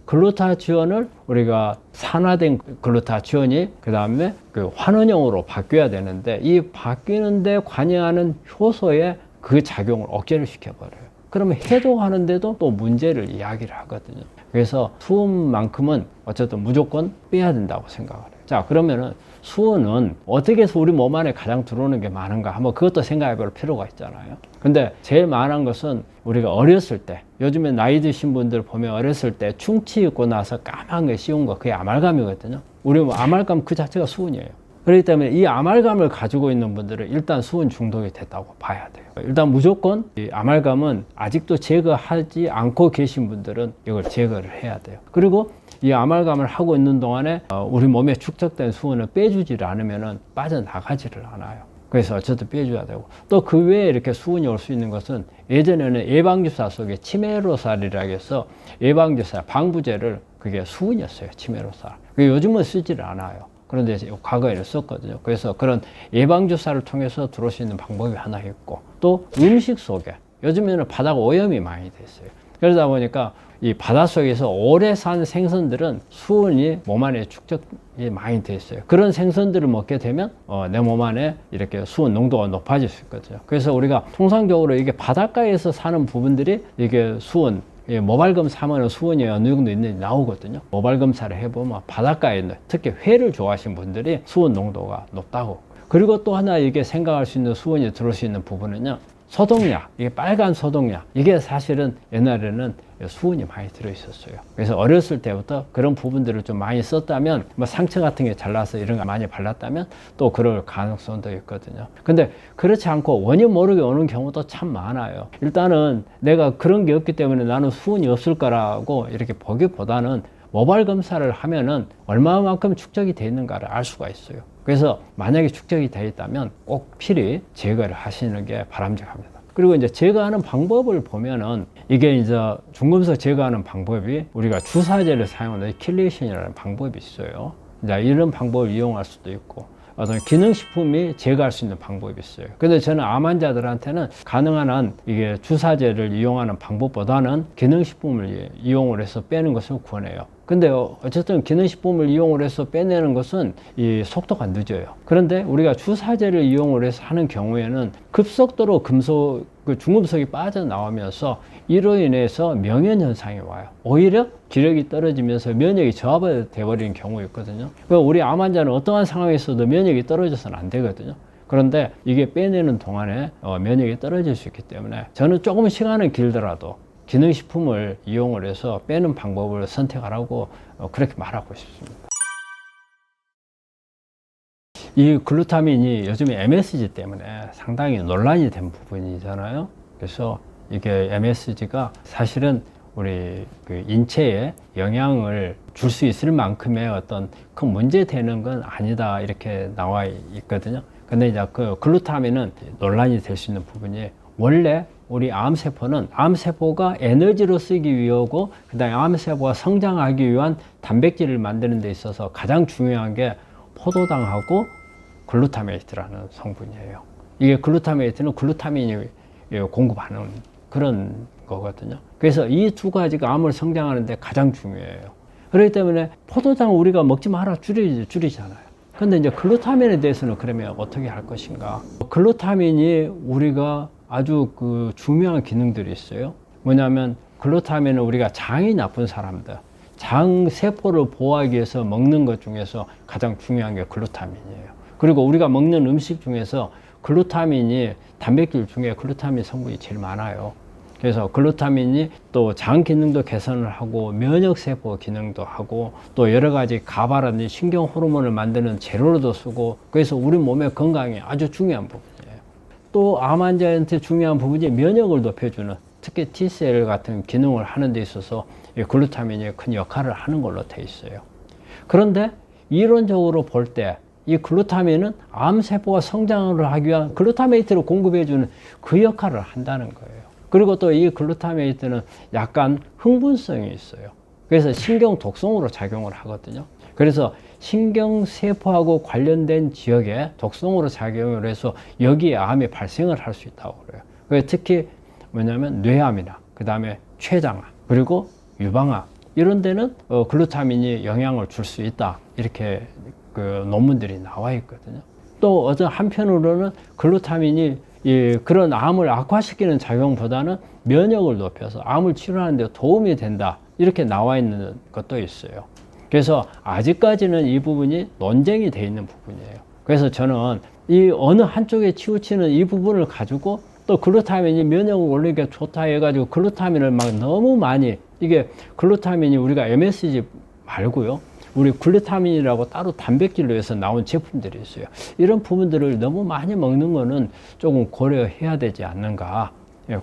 글루타치온을 우리가 산화된 글루타치온이 그 다음에 그 환원형으로 바뀌어야 되는데 이 바뀌는데 관여하는 효소의 그 작용을 억제를 시켜버려요. 그러면 해독하는데도 또 문제를 이야기를 하거든요. 그래서 수은만큼은 어쨌든 무조건 빼야 된다고 생각을 해요. 자, 그러면은 수은은 어떻게 해서 우리 몸 안에 가장 들어오는 게 많은가 한번 그것도 생각해 볼 필요가 있잖아요. 근데 제일 많은 것은 우리가 어렸을 때, 요즘에 나이 드신 분들 보면 어렸을 때 충치 있고 나서 까만 게 씌운 거 그게 아말감이거든요. 우리 아말감 그 자체가 수은이에요. 그렇기 때문에 이 아말감을 가지고 있는 분들은 일단 수은 중독이 됐다고 봐야 돼요. 일단 무조건 이 아말감은 아직도 제거하지 않고 계신 분들은 이걸 제거를 해야 돼요. 그리고 이 아말감을 하고 있는 동안에 우리 몸에 축적된 수은을 빼주지를 않으면 빠져나가지를 않아요. 그래서 어쨌든 빼줘야 되고, 또 그 외에 이렇게 수은이 올 수 있는 것은 예전에는 예방주사 속에 치메로살이라고 해서 예방주사 방부제를 그게 수은이었어요. 치메로살. 요즘은 쓰지를 않아요. 그런데 과거에는 썼거든요. 그래서 그런 예방주사를 통해서 들어올 수 있는 방법이 하나 있고, 또 음식 속에 요즘에는 바다 오염이 많이 됐어요. 그러다 보니까 이 바닷속에서 오래 산 생선들은 수은이 몸 안에 축적이 많이 돼 있어요. 그런 생선들을 먹게 되면 내 몸 안에 이렇게 수은 농도가 높아질 수 있거든요. 그래서 우리가 통상적으로 이게 바닷가에서 사는 부분들이 이게 수은, 모발 검사하면 수은이 어느 정도 있는지 나오거든요. 모발 검사를 해보면 바닷가에 있는, 특히 회를 좋아하시는 분들이 수은 농도가 높다고. 그리고 또 하나 이게 생각할 수 있는 수은이 들어올 수 있는 부분은요, 소독약, 이게 빨간 소독약, 이게 사실은 옛날에는 수은이 많이 들어있었어요. 그래서 어렸을 때부터 그런 부분들을 좀 많이 썼다면, 뭐 상처 같은 게 잘나서 이런 거 많이 발랐다면 또 그럴 가능성도 있거든요. 근데 그렇지 않고 원인 모르게 오는 경우도 참 많아요. 일단은 내가 그런 게 없기 때문에 나는 수은이 없을 거라고 이렇게 보기보다는 모발 검사를 하면은 얼마만큼 축적이 돼 있는가를 알 수가 있어요. 그래서 만약에 축적이 되어 있다면 꼭 필히 제거를 하시는 게 바람직합니다. 그리고 이제 제거하는 방법을 보면은 이게 이제 중금속 제거하는 방법이 우리가 주사제를 사용하는 킬레이션이라는 방법이 있어요. 이제 이런 방법을 이용할 수도 있고, 어떤 기능식품이 제거할 수 있는 방법이 있어요. 근데 저는 암 환자들한테는 가능한 한 이게 주사제를 이용하는 방법보다는 기능식품을 이용을 해서 빼는 것을 권해요. 근데 어쨌든 기능식품을 이용을 해서 빼내는 것은 이 속도가 늦어요. 그런데 우리가 주사제를 이용을 해서 하는 경우에는 급속도로 중금속이 빠져나오면서 이로 인해서 명현 현상이 와요. 오히려 기력이 떨어지면서 면역이 저하되어 버리는 경우가 있거든요. 우리 암 환자는 어떠한 상황에서도 면역이 떨어져서는 안 되거든요. 그런데 이게 빼내는 동안에 면역이 떨어질 수 있기 때문에 저는 조금 시간은 길더라도 기능식품을 이용을 해서 빼는 방법을 선택하라고 그렇게 말하고 싶습니다. 이 글루타민이 요즘에 MSG 때문에 상당히 논란이 된 부분이잖아요. 그래서 이게 MSG가 사실은 우리 그 인체에 영향을 줄 수 있을 만큼의 어떤 큰 문제 되는 건 아니다 이렇게 나와 있거든요. 근데 이제 그 글루타민은 논란이 될 수 있는 부분이, 원래 우리 암세포는 암세포가 에너지로 쓰기 위하고 그다음에 암세포가 성장하기 위한 단백질을 만드는 데 있어서 가장 중요한 게 포도당하고 글루타메이트라는 성분이에요. 이게 글루타메이트는 글루타민이 공급하는 그런 거거든요. 그래서 이 두 가지가 암을 성장하는 데 가장 중요해요. 그렇기 때문에 포도당 우리가 먹지 마라 줄이잖아요. 근데 이제 글루타민에 대해서는 그러면 어떻게 할 것인가? 글루타민이 우리가 아주 그 중요한 기능들이 있어요. 뭐냐면 글루타민은 우리가 장이 나쁜 사람들, 장 세포를 보호하기 위해서 먹는 것 중에서 가장 중요한 게 글루타민이에요. 그리고 우리가 먹는 음식 중에서 글루타민이, 단백질 중에 글루타민 성분이 제일 많아요. 그래서 글루타민이 또 장 기능도 개선을 하고 면역세포 기능도 하고 또 여러 가지 가바라든지 신경 호르몬을 만드는 재료로도 쓰고, 그래서 우리 몸의 건강에 아주 중요한 부분이에요. 또 암 환자한테 중요한 부분이 면역을 높여주는, 특히 T셀 같은 기능을 하는 데 있어서 이 글루타민이 큰 역할을 하는 걸로 돼 있어요. 그런데 이론적으로 볼 때 이 글루타민은 암세포가 성장을 하기 위한 글루타메이트를 공급해주는 그 역할을 한다는 거예요. 그리고 또 이 글루타메이트는 약간 흥분성이 있어요. 그래서 신경 독성으로 작용을 하거든요. 그래서 신경세포하고 관련된 지역에 독성으로 작용을 해서 여기에 암이 발생을 할 수 있다고 그래요. 그래서 특히 뭐냐면 뇌암이나 그 다음에 췌장암 그리고 유방암 이런 데는 글루타민이 영향을 줄 수 있다, 이렇게 그 논문들이 나와 있거든요. 또 어떤 한편으로는 글루타민이 그런 암을 악화시키는 작용보다는 면역을 높여서 암을 치료하는 데 도움이 된다, 이렇게 나와 있는 것도 있어요. 그래서 아직까지는 이 부분이 논쟁이 돼 있는 부분이에요. 그래서 저는 이 어느 한쪽에 치우치는 이 부분을 가지고 또 글루타민이 면역을 올리기가 좋다 해가지고 글루타민을 막 너무 많이, 이게 글루타민이 우리가 MSG 말고요, 우리 글루타민이라고 따로 단백질로 해서 나온 제품들이 있어요. 이런 부분들을 너무 많이 먹는 거는 조금 고려해야 되지 않는가,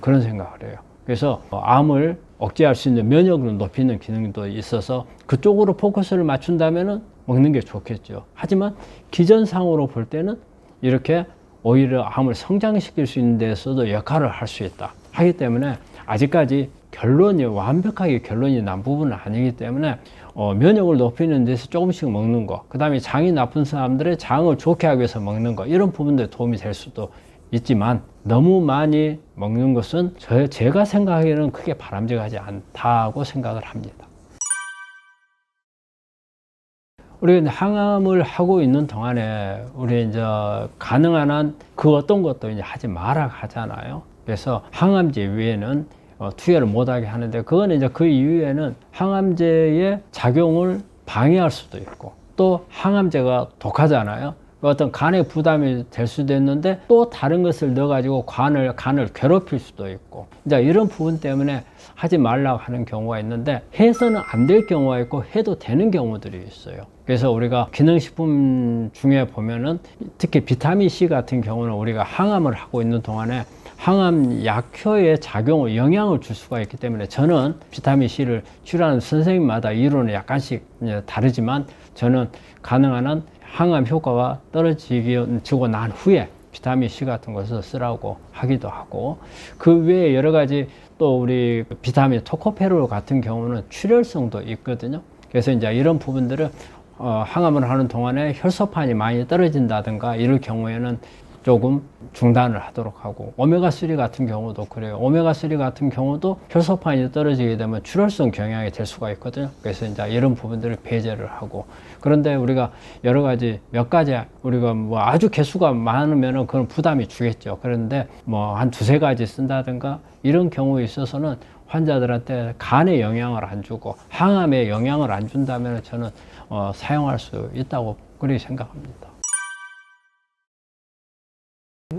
그런 생각을 해요. 그래서 암을 억제할 수 있는 면역을 높이는 기능도 있어서 그쪽으로 포커스를 맞춘다면 먹는 게 좋겠죠. 하지만 기전상으로 볼 때는 이렇게 오히려 암을 성장시킬 수 있는 데서도 역할을 할 수 있다 하기 때문에 아직까지 완벽하게 결론이 난 부분은 아니기 때문에 면역을 높이는 데서 조금씩 먹는 거, 그 다음에 장이 나쁜 사람들의 장을 좋게 하기 위해서 먹는 거, 이런 부분들에 도움이 될 수도 있지만 너무 많이 먹는 것은 제가 생각하기에는 크게 바람직하지 않다고 생각을 합니다. 우리 항암을 하고 있는 동안에 우리 이제 가능한 한 그 어떤 것도 이제 하지 마라 하잖아요. 그래서 항암제 위에는 투여를 못하게 하는데, 그건 이제 그 이후에는 항암제의 작용을 방해할 수도 있고, 또 항암제가 독하잖아요. 어떤 간에 부담이 될 수도 있는데 또 다른 것을 넣어가지고 간을 괴롭힐 수도 있고, 이제 이런 부분 때문에 하지 말라고 하는 경우가 있는데, 해서는 안 될 경우가 있고 해도 되는 경우들이 있어요. 그래서 우리가 기능식품 중에 보면은 특히 비타민C 같은 경우는 우리가 항암을 하고 있는 동안에 항암 약효의 영향을 줄 수가 있기 때문에, 저는 비타민C를 치료하는 선생님마다 이론은 약간씩 다르지만 저는 가능한 한 항암 효과가 떨어지고 난 후에 비타민C 같은 것을 쓰라고 하기도 하고, 그 외에 여러 가지 또 우리 비타민 토코페롤 같은 경우는 출혈성도 있거든요. 그래서 이제 이런 부분들을 항암을 하는 동안에 혈소판이 많이 떨어진다든가 이럴 경우에는 조금 중단을 하도록 하고, 오메가3 같은 경우도 그래요. 오메가3 같은 경우도 혈소판이 떨어지게 되면 출혈성 경향이 될 수가 있거든요. 그래서 이제 이런 부분들을 배제를 하고, 그런데 우리가 여러 가지 몇 가지 우리가 뭐 아주 개수가 많으면은 그런 부담이 주겠죠. 그런데 뭐 한 두세 가지 쓴다든가 이런 경우에 있어서는 환자들한테 간에 영향을 안 주고 항암에 영향을 안 준다면 저는 사용할 수 있다고 그렇게 생각합니다.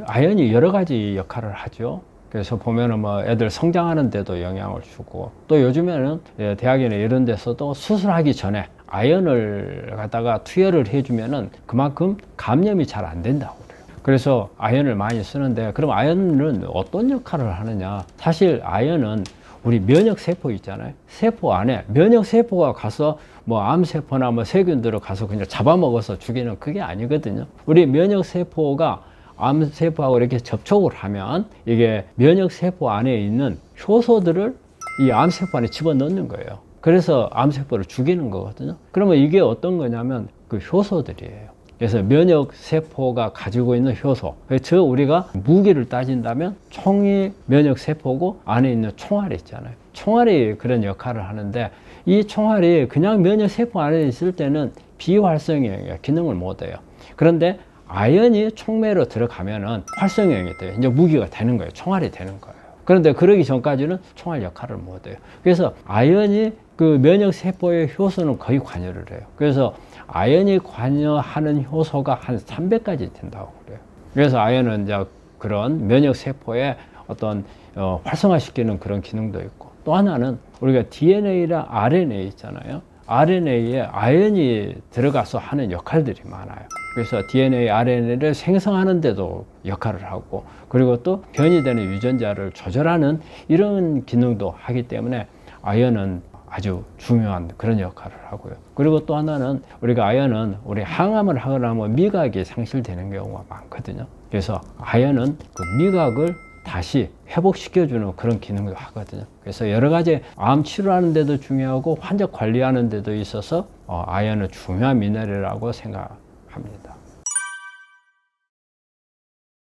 아연이 여러 가지 역할을 하죠. 그래서 보면은 뭐 애들 성장하는 데도 영향을 주고, 또 요즘에는 대학이나 이런 데서도 수술하기 전에 아연을 갖다가 투여를 해주면은 그만큼 감염이 잘 안 된다고 그래요. 그래서 아연을 많이 쓰는데, 그럼 아연은 어떤 역할을 하느냐? 사실 아연은 우리 면역세포 있잖아요. 세포 안에 면역세포가 가서 뭐 암세포나 뭐 세균들을 가서 그냥 잡아먹어서 죽이는 그게 아니거든요. 우리 면역세포가 암세포하고 이렇게 접촉을 하면 이게 면역세포 안에 있는 효소들을 이 암세포 안에 집어넣는 거예요. 그래서 암세포를 죽이는 거거든요. 그러면 이게 어떤 거냐면 그 효소들이에요. 그래서 면역세포가 가지고 있는 효소, 즉 우리가 무기를 따진다면 총이 면역세포고 안에 있는 총알이 있잖아요. 총알이 그런 역할을 하는데, 이 총알이 그냥 면역세포 안에 있을 때는 비활성형이에요. 기능을 못해요. 그런데 아연이 촉매로 들어가면은 활성형이 돼요. 이제 무기가 되는 거예요. 총알이 되는 거예요. 그런데 그러기 전까지는 총알 역할을 못해요. 그래서 아연이 그 면역세포의 효소는 거의 관여를 해요. 그래서 아연이 관여하는 효소가 한 300가지 된다고 그래요. 그래서 아연은 이제 그런 면역세포의 어떤 활성화시키는 그런 기능도 있고, 또 하나는 우리가 DNA랑 RNA 있잖아요. RNA에 아연이 들어가서 하는 역할들이 많아요. 그래서 DNA, RNA를 생성하는 데도 역할을 하고, 그리고 또 변이되는 유전자를 조절하는 이런 기능도 하기 때문에 아연은 아주 중요한 그런 역할을 하고요. 그리고 또 하나는 우리가 아연은 우리 항암을 하거나 하면 미각이 상실되는 경우가 많거든요. 그래서 아연은 그 미각을 다시 회복시켜주는 그런 기능도 하거든요. 그래서 여러 가지 암 치료하는 데도 중요하고 환자 관리하는 데도 있어서 아연은 중요한 미네랄이라고 생각합니다.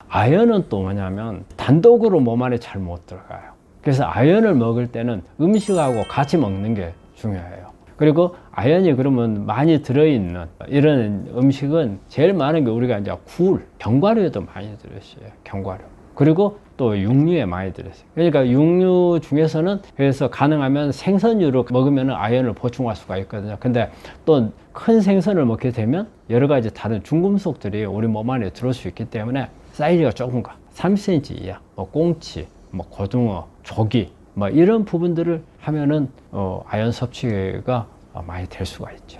아연은 또 뭐냐면 단독으로 몸 안에 잘 못 들어가요. 그래서 아연을 먹을 때는 음식하고 같이 먹는 게 중요해요. 그리고 아연이 그러면 많이 들어있는 이런 음식은 제일 많은 게 우리가 이제 굴, 견과류에도 많이 들어있어요. 견과류. 그리고 또 육류에 많이 들어있어요. 그러니까 육류 중에서는 그래서 가능하면 생선류로 먹으면 아연을 보충할 수가 있거든요. 근데 또 큰 생선을 먹게 되면 여러 가지 다른 중금속들이 우리 몸 안에 들어올 수 있기 때문에 사이즈가 조금 3cm 이하, 뭐 꽁치, 뭐 고등어, 조기, 뭐 이런 부분들을 하면은 아연 섭취가 많이 될 수가 있죠.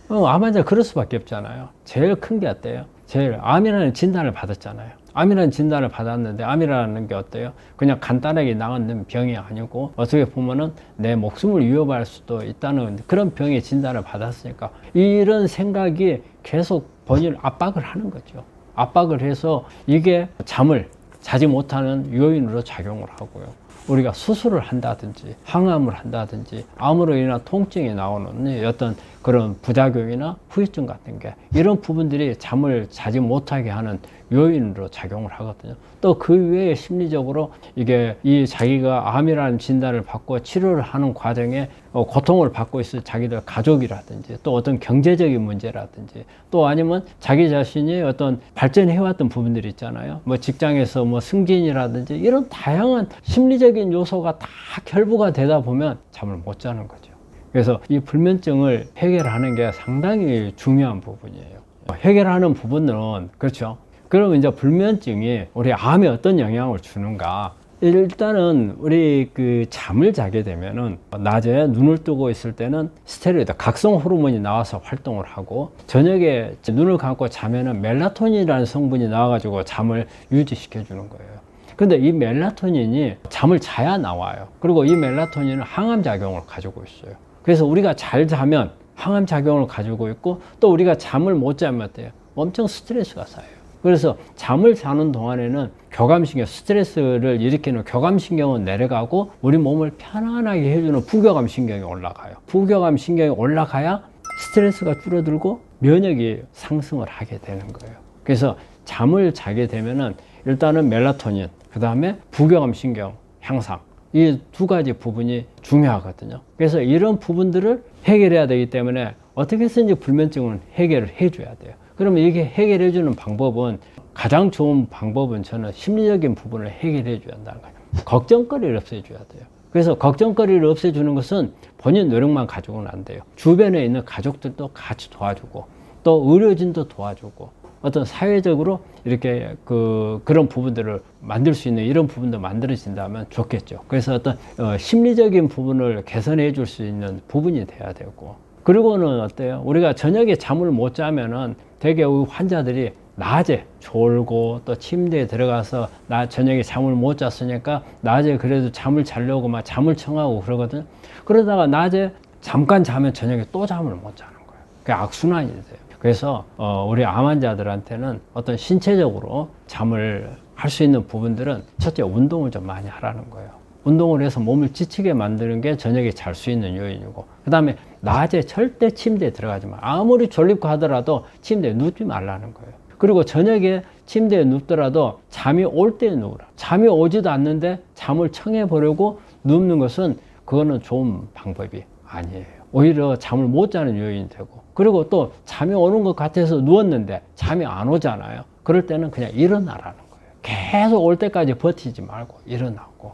암 환자 그럴 수밖에 없잖아요. 제일 큰 게 어때요? 제일 암이라는 진단을 받았잖아요. 암이라는 진단을 받았는데 암이라는 게 어때요? 그냥 간단하게 나은 병이 아니고 어떻게 보면은 내 목숨을 위협할 수도 있다는 그런 병의 진단을 받았으니까 이런 생각이 계속 본인을 압박을 하는 거죠. 압박을 해서 이게 잠을 자지 못하는 요인으로 작용을 하고요. 우리가 수술을 한다든지 항암을 한다든지 암으로 인한 통증이 나오는 어떤 그런 부작용이나 후유증 같은 게 이런 부분들이 잠을 자지 못하게 하는 요인으로 작용을 하거든요. 또 그 외에 심리적으로 이게 이 자기가 암이라는 진단을 받고 치료를 하는 과정에 고통을 받고 있을 자기들 가족이라든지 또 어떤 경제적인 문제라든지 또 아니면 자기 자신이 어떤 발전해왔던 부분들이 있잖아요. 뭐 직장에서 뭐 승진이라든지 이런 다양한 심리적인 요소가 다 결부가 되다 보면 잠을 못 자는 거죠. 그래서 이 불면증을 해결하는 게 상당히 중요한 부분이에요. 해결하는 부분은 그렇죠. 그러면 이제 불면증이 우리 암에 어떤 영향을 주는가? 일단은 우리 그 잠을 자게 되면은 낮에 눈을 뜨고 있을 때는 스테로이드, 각성 호르몬이 나와서 활동을 하고 저녁에 눈을 감고 자면은 멜라토닌이라는 성분이 나와가지고 잠을 유지시켜 주는 거예요. 근데 이 멜라토닌이 잠을 자야 나와요. 그리고 이 멜라토닌은 항암 작용을 가지고 있어요. 그래서 우리가 잘 자면 항암 작용을 가지고 있고 또 우리가 잠을 못 자면 어때요? 엄청 스트레스가 쌓여요. 그래서 잠을 자는 동안에는 교감신경, 스트레스를 일으키는 교감신경은 내려가고 우리 몸을 편안하게 해주는 부교감신경이 올라가요. 부교감신경이 올라가야 스트레스가 줄어들고 면역이 상승을 하게 되는 거예요. 그래서 잠을 자게 되면은 일단은 멜라토닌, 그 다음에 부교감신경 향상, 이 두 가지 부분이 중요하거든요. 그래서 이런 부분들을 해결해야 되기 때문에 어떻게 해서든지 불면증은 해결을 해줘야 돼요. 그러면 이게 해결해 주는 방법은 가장 좋은 방법은 저는 심리적인 부분을 해결해 줘야 한다는 거예요. 걱정거리를 없애줘야 돼요. 그래서 걱정거리를 없애주는 것은 본인 노력만 가지고는 안 돼요. 주변에 있는 가족들도 같이 도와주고 또 의료진도 도와주고 어떤 사회적으로 이렇게 그런 부분들을 만들 수 있는 이런 부분도 만들어진다면 좋겠죠. 그래서 어떤 심리적인 부분을 개선해 줄 수 있는 부분이 돼야 되고, 그리고는 어때요? 우리가 저녁에 잠을 못 자면은 되게 우리 환자들이 낮에 졸고 또 침대에 들어가서 저녁에 잠을 못 잤으니까 낮에 그래도 잠을 자려고 막 잠을 청하고 그러거든. 그러다가 낮에 잠깐 자면 저녁에 또 잠을 못 자는 거예요. 그게 악순환이 돼요. 그래서 우리 암 환자들한테는 어떤 신체적으로 잠을 할 수 있는 부분들은 첫째 운동을 좀 많이 하라는 거예요. 운동을 해서 몸을 지치게 만드는 게 저녁에 잘 수 있는 요인이고, 그 다음에 낮에 절대 침대에 들어가지 마. 아무리 졸립고 하더라도 침대에 눕지 말라는 거예요. 그리고 저녁에 침대에 눕더라도 잠이 올 때 누우라. 잠이 오지도 않는데 잠을 청해보려고 눕는 것은 그거는 좋은 방법이 아니에요. 오히려 잠을 못 자는 요인이 되고, 그리고 또 잠이 오는 것 같아서 누웠는데 잠이 안 오잖아요. 그럴 때는 그냥 일어나라는 거예요. 계속 올 때까지 버티지 말고 일어나고,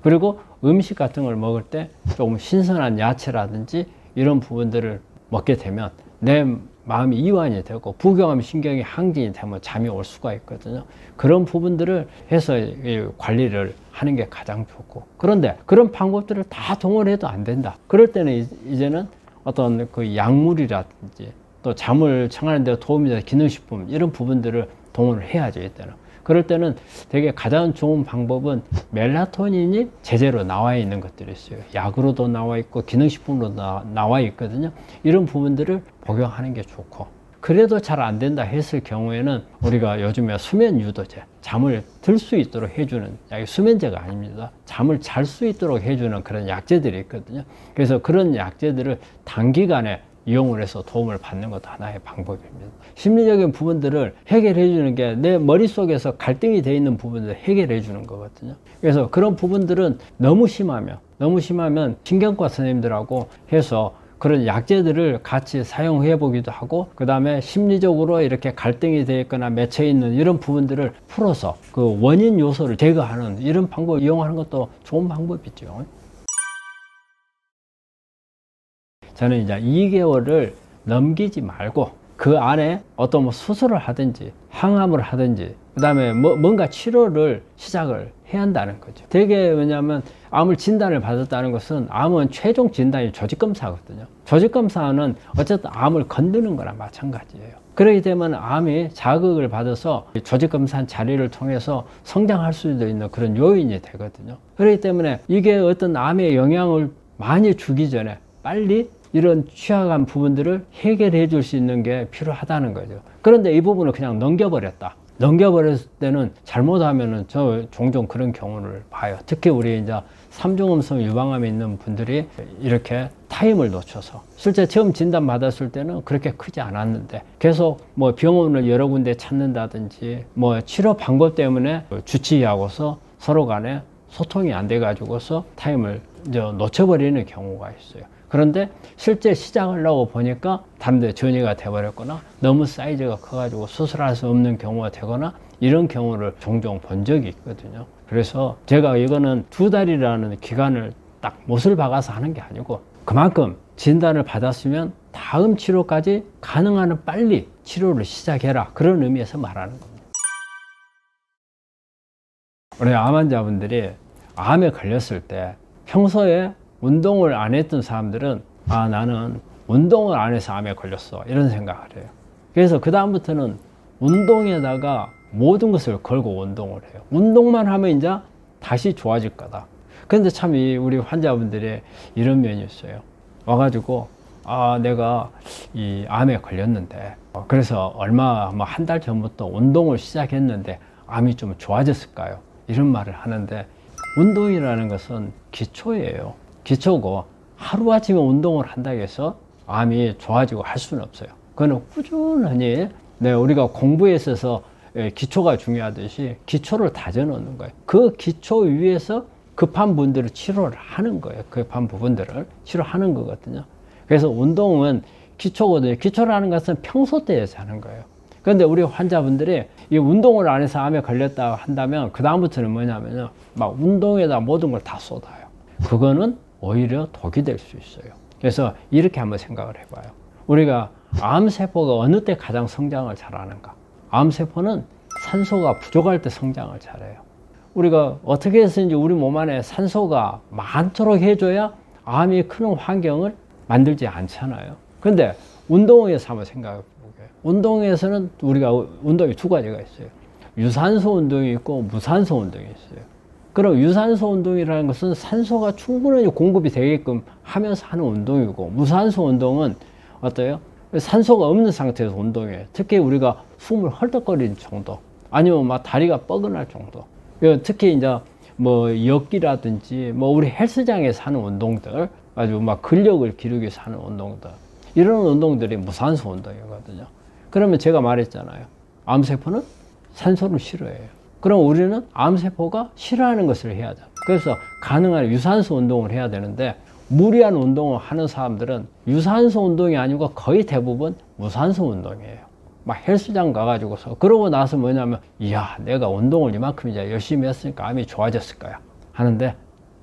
그리고 음식 같은 걸 먹을 때 조금 신선한 야채라든지 이런 부분들을 먹게 되면 내 마음이 이완이 되고 부교감 신경이 항진이 되면 잠이 올 수가 있거든요. 그런 부분들을 해서 관리를 하는 게 가장 좋고, 그런데 그런 방법들을 다 동원해도 안 된다. 그럴 때는 이제는 어떤 그 약물이라든지 또 잠을 청하는 데 도움이 되는 기능식품 이런 부분들을 동원을 해야죠. 이때는. 그럴 때는 되게 가장 좋은 방법은 멜라토닌이 제대로 나와 있는 것들이 있어요. 약으로도 나와 있고 기능식품으로도 나와 있거든요. 이런 부분들을 복용하는 게 좋고, 그래도 잘 안 된다 했을 경우에는 우리가 요즘에 수면 유도제, 잠을 들 수 있도록 해주는 약이 수면제가 아닙니다. 잠을 잘 수 있도록 해주는 그런 약제들이 있거든요. 그래서 그런 약제들을 단기간에 이용을 해서 도움을 받는 것도 하나의 방법입니다. 심리적인 부분들을 해결해 주는 게 내 머릿속에서 갈등이 되어 있는 부분들을 해결해 주는 거거든요. 그래서 그런 부분들은 너무 심하면 신경과 선생님들하고 해서 그런 약제들을 같이 사용해 보기도 하고, 그 다음에 심리적으로 이렇게 갈등이 되어 있거나 맺혀 있는 이런 부분들을 풀어서 그 원인 요소를 제거하는 이런 방법을 이용하는 것도 좋은 방법이죠. 저는 이제 2개월을 넘기지 말고 그 안에 어떤 뭐 수술을 하든지 항암을 하든지 그 다음에 뭔가 치료를 시작을 해야 한다는 거죠. 되게 왜냐하면 암을 진단을 받았다는 것은, 암은 최종 진단이 조직검사거든요. 조직검사는 어쨌든 암을 건드는 거랑 마찬가지예요. 그렇기 때문에 암이 자극을 받아서 조직검사 자리를 통해서 성장할 수도 있는 그런 요인이 되거든요. 그렇기 때문에 이게 어떤 암에 영향을 많이 주기 전에 빨리 이런 취약한 부분들을 해결해 줄 수 있는 게 필요하다는 거죠. 그런데 이 부분을 그냥 넘겨버렸을 때는 잘못하면은 저 종종 그런 경우를 봐요. 특히 우리 이제 3중음성 유방암에 있는 분들이 이렇게 타임을 놓쳐서, 실제 처음 진단 받았을 때는 그렇게 크지 않았는데 계속 뭐 병원을 여러 군데 찾는다든지 뭐 치료 방법 때문에 주치의하고서 서로 간에 소통이 안 돼 가지고서 타임을 이제 놓쳐버리는 경우가 있어요. 그런데 실제 시작을 하고 보니까 다른 데 전이가 돼버렸거나 너무 사이즈가 커가지고 수술할 수 없는 경우가 되거나 이런 경우를 종종 본 적이 있거든요. 그래서 제가 이거는 2달이라는 기간을 딱 못을 박아서 하는 게 아니고, 그만큼 진단을 받았으면 다음 치료까지 가능한 한 빨리 치료를 시작해라, 그런 의미에서 말하는 겁니다. 우리 암 환자분들이 암에 걸렸을 때 평소에 운동을 안 했던 사람들은 나는 운동을 안 해서 암에 걸렸어, 이런 생각을 해요. 그래서 그 다음부터는 운동에다가 모든 것을 걸고 운동을 해요. 운동만 하면 이제 다시 좋아질 거다. 그런데 참 우리 환자분들의 이런 면이 있어요. 와가지고 내가 이 암에 걸렸는데 그래서 한 달 전부터 운동을 시작했는데 암이 좀 좋아졌을까요? 이런 말을 하는데, 운동이라는 것은 기초예요. 기초고, 하루아침에 운동을 한다고 해서 암이 좋아지고 할 수는 없어요. 그거는 꾸준히 우리가 공부에 있어서 기초가 중요하듯이 기초를 다져놓는 거예요. 그 기초 위에서 급한 분들을 치료를 하는 거예요. 급한 부분들을 치료하는 거거든요. 그래서 운동은 기초거든요. 기초라는 것은 평소 때 해서 하는 거예요. 그런데 우리 환자분들이 이 운동을 안 해서 암에 걸렸다 한다면 그 다음부터는 뭐냐면요, 막 운동에다 모든 걸 다 쏟아요. 그거는 오히려 독이 될 수 있어요. 그래서 이렇게 한번 생각을 해봐요. 우리가 암세포가 어느 때 가장 성장을 잘하는가? 암세포는 산소가 부족할 때 성장을 잘해요. 우리가 어떻게 해서든지 우리 몸 안에 산소가 많도록 해줘야 암이 크는 환경을 만들지 않잖아요. 근데 운동에서 한번 생각해 보게요. 운동에서는 우리가 운동이 두 가지가 있어요. 유산소 운동이 있고 무산소 운동이 있어요. 그럼 유산소 운동이라는 것은 산소가 충분히 공급이 되게끔 하면서 하는 운동이고, 무산소 운동은 어때요? 산소가 없는 상태에서 운동해요. 특히 우리가 숨을 헐떡거리는 정도, 아니면 막 다리가 뻐근할 정도. 특히 이제 뭐 역기라든지 뭐 우리 헬스장에서 하는 운동들, 아주 막 근력을 기르기 위해서 하는 운동들, 이런 운동들이 무산소 운동이거든요. 그러면 제가 말했잖아요. 암세포는 산소를 싫어해요. 그럼 우리는 암세포가 싫어하는 것을 해야 돼. 그래서 가능한 유산소 운동을 해야 되는데, 무리한 운동을 하는 사람들은 유산소 운동이 아니고 거의 대부분 무산소 운동이에요. 막 헬스장 가가지고서 그러고 나서 뭐냐면, 이야, 내가 운동을 이만큼 이제 열심히 했으니까 암이 좋아졌을 거야 하는데,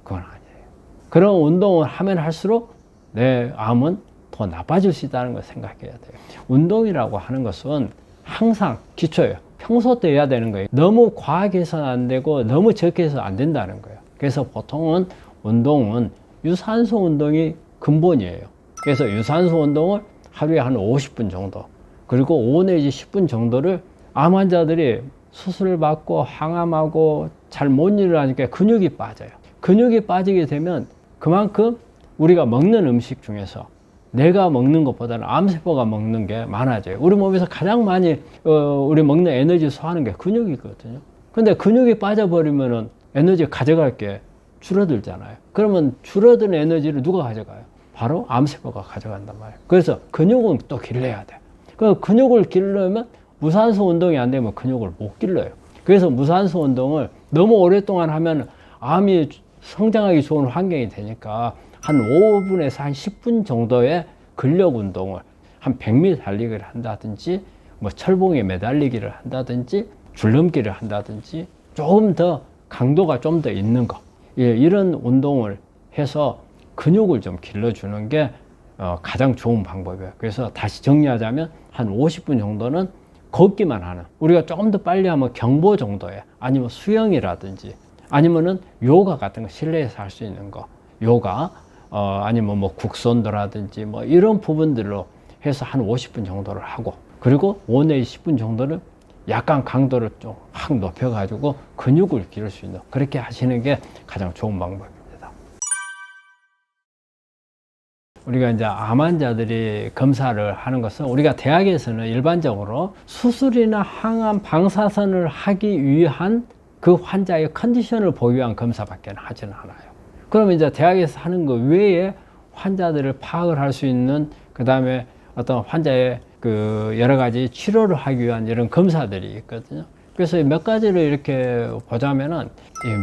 그건 아니에요. 그런 운동을 하면 할수록 내 암은 더 나빠질 수 있다는 걸 생각해야 돼요. 운동이라고 하는 것은 항상 기초예요. 평소 때 해야 되는 거예요. 너무 과하게 해서는 안 되고 너무 적게 해서 안 된다는 거예요. 그래서 보통은 운동은 유산소 운동이 근본이에요. 그래서 유산소 운동을 하루에 한 50분 정도, 그리고 5 내지 10분 정도를, 암 환자들이 수술을 받고 항암하고 잘 못 일어나니까 근육이 빠져요. 근육이 빠지게 되면 그만큼 우리가 먹는 음식 중에서 내가 먹는 것보다는 암세포가 먹는 게 많아져요. 우리 몸에서 가장 많이 우리 먹는 에너지 소화하는 게 근육이거든요. 근데 근육이 빠져버리면은 에너지 가져갈 게 줄어들잖아요. 그러면 줄어든 에너지를 누가 가져가요? 바로 암세포가 가져간단 말이에요. 그래서 근육은 또 길러야 돼. 그 근육을 길러면 무산소 운동이 안 되면 근육을 못 길러요. 그래서 무산소 운동을 너무 오랫동안 하면 암이 성장하기 좋은 환경이 되니까 한 5분에서 한 10분 정도의 근력 운동을, 한 100m 달리기를 한다든지, 뭐 철봉에 매달리기를 한다든지, 줄넘기를 한다든지, 조금 더 강도가 좀 더 있는 거, 이런 운동을 해서 근육을 좀 길러주는 게 가장 좋은 방법이에요. 그래서 다시 정리하자면 한 50분 정도는 걷기만 하는, 우리가 조금 더 빨리 하면 경보 정도에, 아니면 수영이라든지, 아니면은 요가 같은 거, 실내에서 할 수 있는 거, 요가, 아니면 뭐 국선도라든지 뭐 이런 부분들로 해서 한 50분 정도를 하고, 그리고 5 내지 10분 정도는 약간 강도를 좀 확 높여가지고 근육을 기를 수 있는, 그렇게 하시는 게 가장 좋은 방법입니다. 우리가 이제 암 환자들이 검사를 하는 것은, 우리가 대학에서는 일반적으로 수술이나 항암 방사선을 하기 위한 그 환자의 컨디션을 보기 위한 검사밖에 하지는 않아요. 그러면 이제 대학에서 하는 것 외에 환자들을 파악을 할 수 있는, 그 다음에 어떤 환자의 그 여러 가지 치료를 하기 위한 이런 검사들이 있거든요. 그래서 몇 가지를 이렇게 보자면은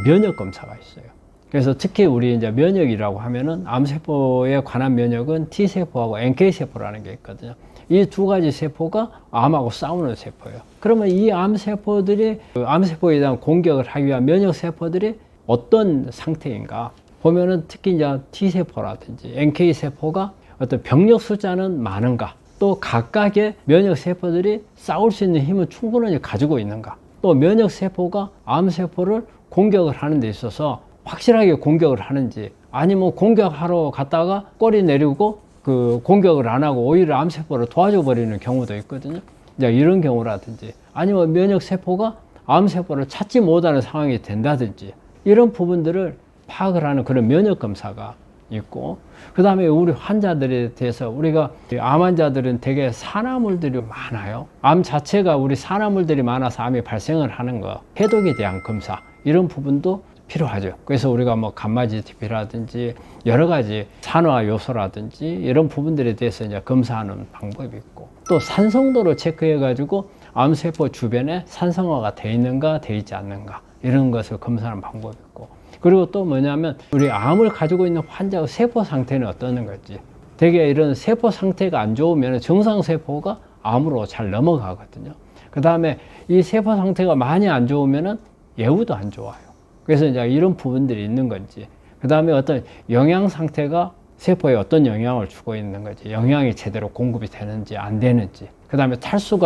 면역 검사가 있어요. 그래서 특히 우리 이제 면역이라고 하면은 암세포에 관한 면역은 T세포하고 NK세포라는 게 있거든요. 이 두 가지 세포가 암하고 싸우는 세포예요. 그러면 이 암세포들이, 암세포에 대한 공격을 하기 위한 면역세포들이 어떤 상태인가 보면은, 특히 이제 T세포라든지 NK세포가 어떤 병력 숫자는 많은가, 또 각각의 면역세포들이 싸울 수 있는 힘을 충분히 가지고 있는가, 또 면역세포가 암세포를 공격을 하는 데 있어서 확실하게 공격을 하는지, 아니면 공격하러 갔다가 꼬리 내리고 그 공격을 안 하고 오히려 암세포를 도와줘 버리는 경우도 있거든요. 이제 이런 경우라든지, 아니면 면역세포가 암세포를 찾지 못하는 상황이 된다든지, 이런 부분들을 파악을 하는 그런 면역검사가 있고, 그 다음에 우리 환자들에 대해서, 우리가 암 환자들은 되게 산화물들이 많아요. 암 자체가 우리 산화물들이 많아서 암이 발생을 하는 거, 해독에 대한 검사, 이런 부분도 필요하죠. 그래서 우리가 뭐 감마지 TP라든지 여러 가지 산화 요소라든지 이런 부분들에 대해서 이제 검사하는 방법이 있고, 또 산성도를 체크해 가지고 암세포 주변에 산성화가 돼 있는가 돼 있지 않는가, 이런 것을 검사하는 방법이 있고, 그리고 또 뭐냐면 우리 암을 가지고 있는 환자의 세포 상태는 어떤 건지, 되게 이런 세포 상태가 안 좋으면 정상 세포가 암으로 잘 넘어가거든요. 그 다음에 이 세포 상태가 많이 안 좋으면 예후도 안 좋아요. 그래서 이제 이런 부분들이 있는 건지, 그 다음에 어떤 영양 상태가 세포에 어떤 영향을 주고 있는 거지, 영양이 제대로 공급이 되는지 안 되는지, 그 다음에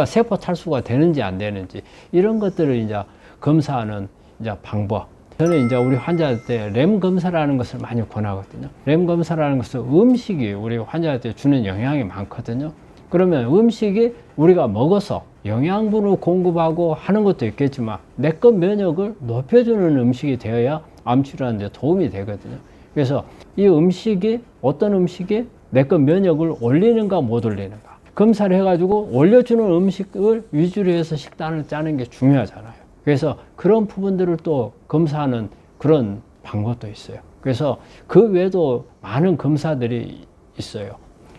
세포 탈수가 되는지 안 되는지, 이런 것들을 이제 검사하는 이제 방법. 저는 이제 우리 환자한테 램 검사라는 것을 많이 권하거든요. 램 검사라는 것은 음식이 우리 환자한테 주는 영향이 많거든요. 그러면 음식이 우리가 먹어서 영양분을 공급하고 하는 것도 있겠지만 내과 면역을 높여주는 음식이 되어야 암 치료하는 데 도움이 되거든요. 그래서 이 음식이, 어떤 음식이 내과 면역을 올리는가 못 올리는가 검사를 해가지고 올려주는 음식을 위주로 해서 식단을 짜는 게 중요하잖아요. 그래서 그런 부분들을 또 검사하는 그런 방법도 있어요. 그래서 그 외에도 많은 검사들이 있어요.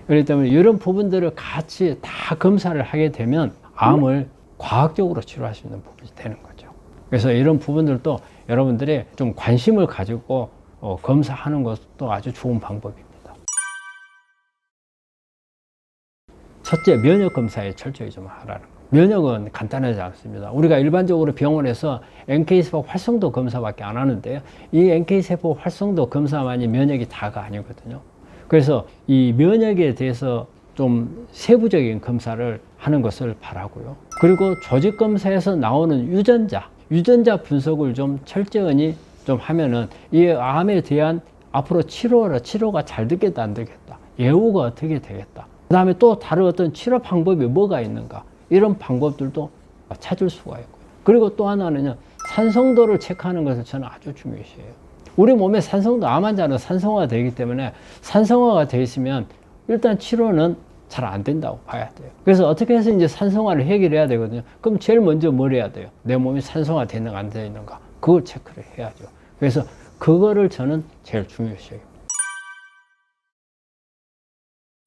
그렇기 때문에 이런 부분들을 같이 다 검사를 하게 되면 암을 과학적으로 치료할 수 있는 부분이 되는 거죠. 그래서 이런 부분들도 여러분들이 좀 관심을 가지고 검사하는 것도 아주 좋은 방법입니다. 첫째, 면역 검사에 철저히 좀 하라는 거. 면역은 간단하지 않습니다. 우리가 일반적으로 병원에서 NK세포 활성도 검사밖에 안 하는데요. 이 NK세포 활성도 검사만이 면역이 다가 아니거든요. 그래서 이 면역에 대해서 좀 세부적인 검사를 하는 것을 바라고요. 그리고 조직 검사에서 나오는 유전자 분석을 좀 철저히 좀 하면은 이 암에 대한 앞으로 치료가 잘 되겠다 안 되겠다, 예후가 어떻게 되겠다, 그 다음에 또 다른 어떤 치료 방법이 뭐가 있는가, 이런 방법들도 찾을 수가 있고요. 그리고 또 하나는요, 산성도를 체크하는 것을 저는 아주 중요시해요. 우리 몸의 산성도, 암 환자는 산성화가 되기 때문에 산성화가 되어 있으면 일단 치료는 잘 안 된다고 봐야 돼요. 그래서 어떻게 해서 이제 산성화를 해결해야 되거든요. 그럼 제일 먼저 뭘 해야 돼요? 내 몸이 산성화 되는가 안 되는가, 그걸 체크를 해야죠. 그래서 그거를 저는 제일 중요시해요.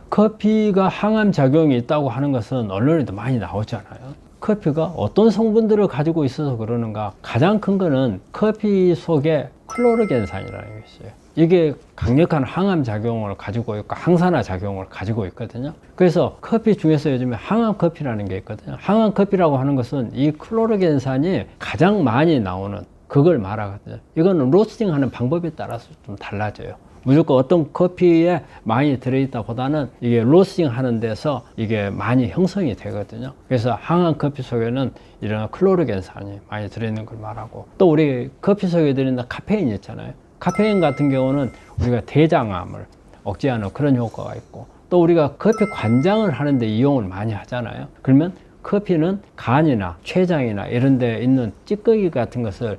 커피가 항암 작용이 있다고 하는 것은 언론에도 많이 나오잖아요. 커피가 어떤 성분들을 가지고 있어서 그러는가, 가장 큰 거는 커피 속에 클로르겐산이라는 게 있어요. 이게 강력한 항암 작용을 가지고 있고 항산화 작용을 가지고 있거든요. 그래서 커피 중에서 요즘에 항암 커피라는 게 있거든요. 항암 커피라고 하는 것은 이 클로르겐산이 가장 많이 나오는 그걸 말하거든요. 이거는 로스팅 하는 방법에 따라서 좀 달라져요. 무조건 어떤 커피에 많이 들어있다 보다는 이게 로스팅 하는 데서 이게 많이 형성이 되거든요. 그래서 항암 커피 속에는 이런 클로르겐산이 많이 들어있는 걸 말하고, 또 우리 커피 속에 들어있는 카페인 있잖아요. 카페인 같은 경우는 우리가 대장암을 억제하는 그런 효과가 있고, 또 우리가 커피 관장을 하는데 이용을 많이 하잖아요. 그러면 커피는 간이나 췌장이나 이런 데 있는 찌꺼기 같은 것을,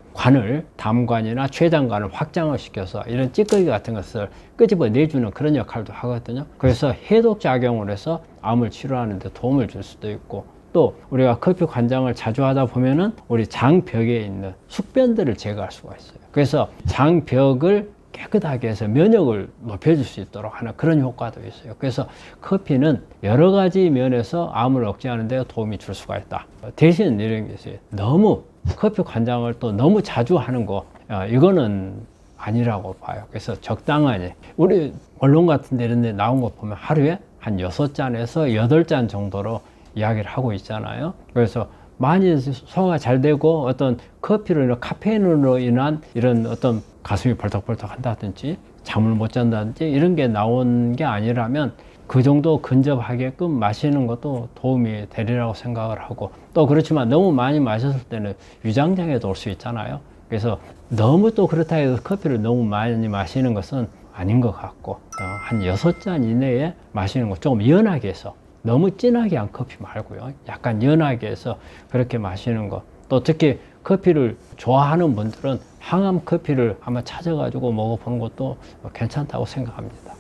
담관이나 췌장관을 확장을 시켜서 이런 찌꺼기 같은 것을 끄집어 내주는 그런 역할도 하거든요. 그래서 해독 작용을 해서 암을 치료하는 데 도움을 줄 수도 있고, 또 우리가 커피 관장을 자주 하다 보면은 우리 장벽에 있는 숙변들을 제거할 수가 있어요. 그래서 장벽을 깨끗하게 해서 면역을 높여줄 수 있도록 하는 그런 효과도 있어요. 그래서 커피는 여러 가지 면에서 암을 억제하는 데 도움이 줄 수가 있다. 대신 이런 게 있어요. 너무 커피 관장을 또 너무 자주 하는 거, 이거는 아니라고 봐요. 그래서 적당하게, 우리 언론 같은 데 이런 데 나온 거 보면 하루에 한 6잔에서 8잔 정도로 이야기를 하고 있잖아요. 그래서 많이 소화가 잘 되고 어떤 커피로 인한 카페인으로 인한 이런 어떤 가슴이 벌떡벌떡 한다든지 잠을 못 잔다든지 이런 게 나온 게 아니라면 그 정도 근접하게끔 마시는 것도 도움이 되리라고 생각을 하고, 또 그렇지만 너무 많이 마셨을 때는 위장장애도 올 수 있잖아요. 그래서 너무 또 그렇다 해서 커피를 너무 많이 마시는 것은 아닌 것 같고, 한 6잔 이내에 마시는 거, 조금 연하게 해서, 너무 진하게 한 커피 말고요, 약간 연하게 해서 그렇게 마시는 거. 또 특히 커피를 좋아하는 분들은 항암 커피를 한번 찾아가지고 먹어보는 것도 괜찮다고 생각합니다.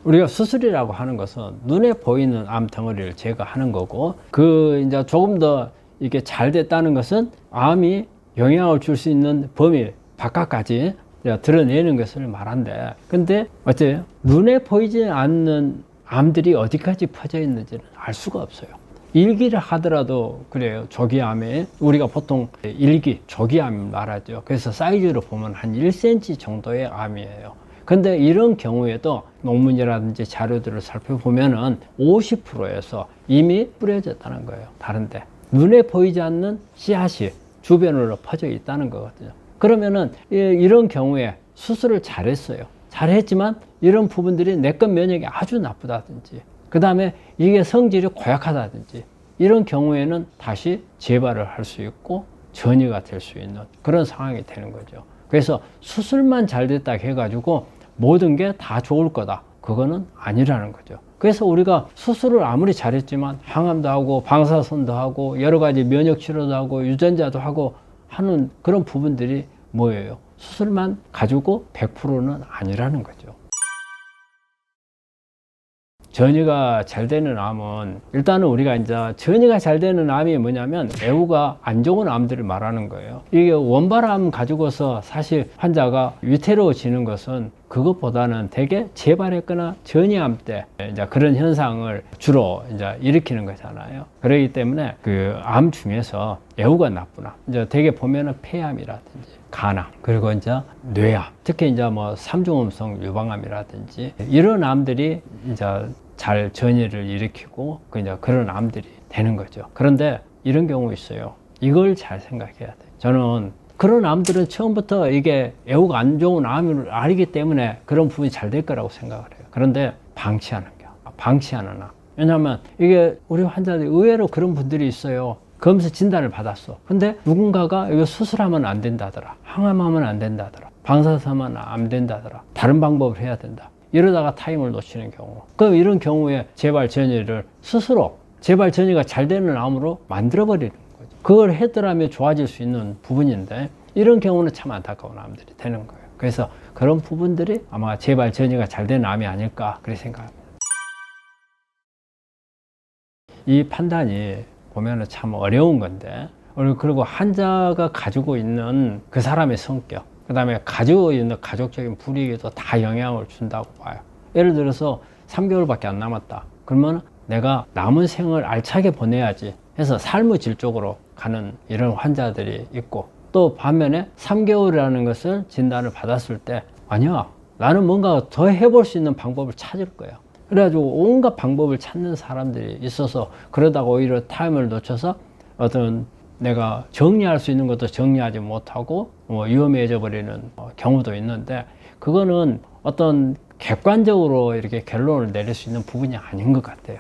우리가 수술이라고 하는 것은 눈에 보이는 암 덩어리를 제거하는 거고, 이제 조금 더 이게 잘 됐다는 것은 암이 영향을 줄 수 있는 범위 바깥까지 드러내는 것을 말한대. 근데 어째요? 눈에 보이지 않는 암들이 어디까지 퍼져 있는지는 알 수가 없어요. 일기를 하더라도 그래요. 조기암에 우리가 보통 일기, 조기암 말하죠. 그래서 사이즈로 보면 한 1cm 정도의 암이에요. 근데 이런 경우에도 논문이라든지 자료들을 살펴보면은 50%에서 이미 뿌려졌다는 거예요. 다른데 눈에 보이지 않는 씨앗이 주변으로 퍼져 있다는 거거든요. 그러면은 이런 경우에 수술을 잘했어요. 잘했지만 이런 부분들이 내과 면역이 아주 나쁘다든지, 그 다음에 이게 성질이 고약하다든지, 이런 경우에는 다시 재발을 할 수 있고 전이가 될 수 있는 그런 상황이 되는 거죠. 그래서 수술만 잘 됐다 해가지고 모든 게 다 좋을 거다, 그거는 아니라는 거죠. 그래서 우리가 수술을 아무리 잘했지만 항암도 하고 방사선도 하고 여러 가지 면역 치료도 하고 유전자도 하고 하는 그런 부분들이 뭐예요? 수술만 가지고 100%는 아니라는 거죠. 전이가 잘 되는 암은, 일단은 우리가 이제 전이가 잘 되는 암이 뭐냐면 애우가 안 좋은 암들을 말하는 거예요. 이게 원발암 가지고서 사실 환자가 위태로워지는 것은 그것보다는 대개 재발했거나 전이암 때 이제 그런 현상을 주로 이제 일으키는 거잖아요. 그렇기 때문에 그 암 중에서 애우가 나쁜 암, 이제 대개 보면은 폐암이라든지 간암, 그리고 이제 뇌암, 특히 이제 뭐 삼중음성 유방암이라든지 이런 암들이 이제 잘 전이를 일으키고 이제 그런 암들이 되는 거죠. 그런데 이런 경우 있어요. 이걸 잘 생각해야 돼요. 저는 그런 암들은 처음부터 이게 애우가 안 좋은 암을 알기 때문에 그런 부분이 잘 될 거라고 생각을 해요. 그런데 방치하는 암. 왜냐하면 이게 우리 환자들이 의외로 그런 분들이 있어요. 검사 진단을 받았어. 근데 누군가가 이거 수술하면 안 된다더라, 항암하면 안 된다더라, 방사선하면 안 된다더라, 다른 방법을 해야 된다, 이러다가 타임을 놓치는 경우, 그럼 이런 경우에 재발 전이를 스스로 재발 전이가 잘 되는 암으로 만들어 버리는 거죠. 그걸 했더라면 좋아질 수 있는 부분인데 이런 경우는 참 안타까운 암들이 되는 거예요. 그래서 그런 부분들이 아마 재발 전이가 잘 되는 암이 아닐까 그렇게 생각합니다. 이 판단이 보면은 참 어려운 건데, 그리고 환자가 가지고 있는 그 사람의 성격, 그 다음에 가지고 있는 가족적인 분위기도 다 영향을 준다고 봐요. 예를 들어서 3개월밖에 안 남았다. 그러면 내가 남은 생을 알차게 보내야지 해서 삶의 질 쪽으로 가는 이런 환자들이 있고, 또 반면에 3개월이라는 것을 진단을 받았을 때 아니야, 나는 뭔가 더 해볼 수 있는 방법을 찾을 거야. 그래가지고 온갖 방법을 찾는 사람들이 있어서 그러다가 오히려 타임을 놓쳐서 어떤 내가 정리할 수 있는 것도 정리하지 못하고 위험해져 버리는 경우도 있는데, 그거는 어떤 객관적으로 이렇게 결론을 내릴 수 있는 부분이 아닌 것 같아요.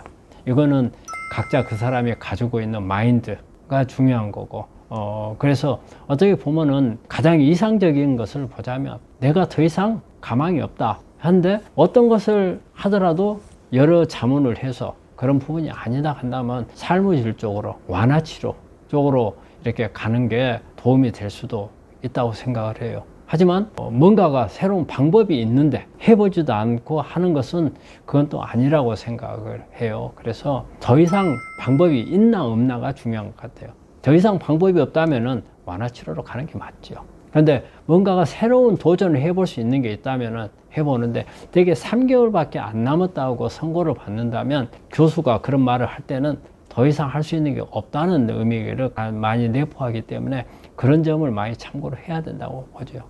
이거는 각자 그 사람이 가지고 있는 마인드가 중요한 거고, 그래서 어떻게 보면은 가장 이상적인 것을 보자면 내가 더 이상 가망이 없다 한데 어떤 것을 하더라도 여러 자문을 해서 그런 부분이 아니다 한다면 삶의 질 쪽으로, 완화치료 쪽으로 이렇게 가는 게 도움이 될 수도 있다고 생각을 해요. 하지만 뭔가가 새로운 방법이 있는데 해보지도 않고 하는 것은 그건 또 아니라고 생각을 해요. 그래서 더 이상 방법이 있나 없나가 중요한 것 같아요. 더 이상 방법이 없다면은 완화치료로 가는 게 맞죠. 그런데 뭔가가 새로운 도전을 해볼 수 있는 게 있다면 해보는데, 되게 3개월밖에 안 남았다고 선고를 받는다면 교수가 그런 말을 할 때는 더 이상 할 수 있는 게 없다는 의미를 많이 내포하기 때문에 그런 점을 많이 참고를 해야 된다고 보죠.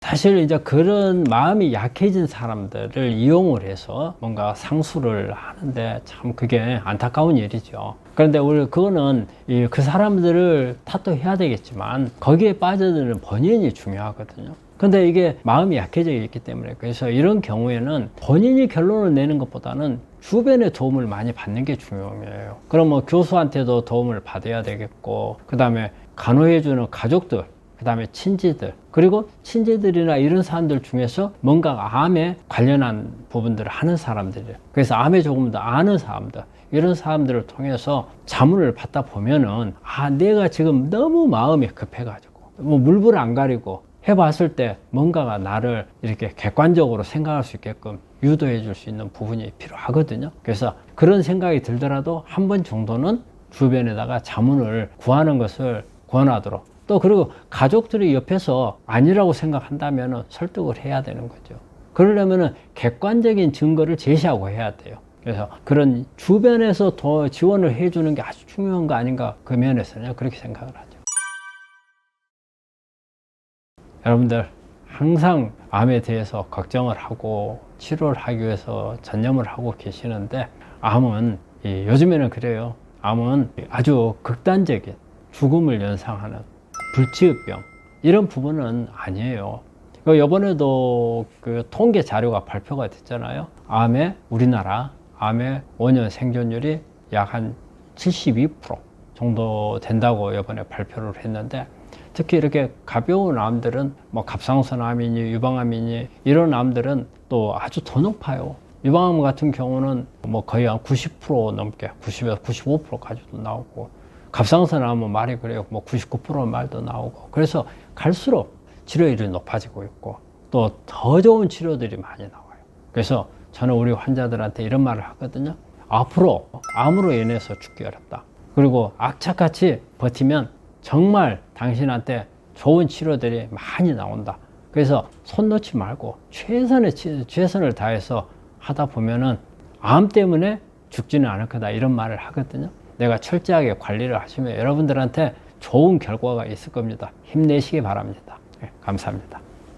사실 이제 그런 마음이 약해진 사람들을 이용을 해서 뭔가 상수를 하는데 참 그게 안타까운 일이죠. 그런데 우리 그거는 그 사람들을 탓도 해야 되겠지만 거기에 빠져드는 본인이 중요하거든요. 근데 이게 마음이 약해져 있기 때문에, 그래서 이런 경우에는 본인이 결론을 내는 것보다는 주변의 도움을 많이 받는 게 중요해요. 그럼 뭐 교수한테도 도움을 받아야 되겠고, 그 다음에 간호해주는 가족들, 그 다음에 친지들, 그리고 친지들이나 이런 사람들 중에서 뭔가 암에 관련한 부분들을 하는 사람들이에요. 그래서 암에 조금 더 아는 사람들, 이런 사람들을 통해서 자문을 받다 보면은 내가 지금 너무 마음이 급해가지고 뭐 물불 안 가리고 해봤을 때 뭔가가 나를 이렇게 객관적으로 생각할 수 있게끔 유도해 줄 수 있는 부분이 필요하거든요. 그래서 그런 생각이 들더라도 한 번 정도는 주변에다가 자문을 구하는 것을 권하도록, 또 그리고 가족들이 옆에서 아니라고 생각한다면 설득을 해야 되는 거죠. 그러려면 객관적인 증거를 제시하고 해야 돼요. 그래서 그런 주변에서 더 지원을 해주는 게 아주 중요한 거 아닌가, 그 면에서는 그렇게 생각을 하죠. 여러분들 항상 암에 대해서 걱정을 하고 치료를 하기 위해서 전념을 하고 계시는데, 암은 요즘에는 그래요. 암은 아주 극단적인 죽음을 연상하는 불치의병, 이런 부분은 아니에요. 이번에도 그 통계 자료가 발표가 됐잖아요. 우리나라 암의 5년 생존율이 약 한 72% 정도 된다고 이번에 발표를 했는데, 특히 이렇게 가벼운 암들은 뭐 갑상선 암이니 유방암이니 이런 암들은 또 아주 더 높아요. 유방암 같은 경우는 뭐 거의 한 90% 넘게, 90에서 95%까지도 나오고, 갑상선 암은 말이 그래요. 뭐 99% 말도 나오고. 그래서 갈수록 치료율이 높아지고 있고, 또 더 좋은 치료들이 많이 나와요. 그래서 저는 우리 환자들한테 이런 말을 하거든요. 앞으로 암으로 인해서 죽기 어렵다. 그리고 악착같이 버티면 정말 당신한테 좋은 치료들이 많이 나온다. 그래서 손 놓지 말고 최선을 다해서 하다 보면은 암 때문에 죽지는 않을 거다, 이런 말을 하거든요. 내가 철저하게 관리를 하시면 여러분들한테 좋은 결과가 있을 겁니다. 힘내시기 바랍니다. 네, 감사합니다.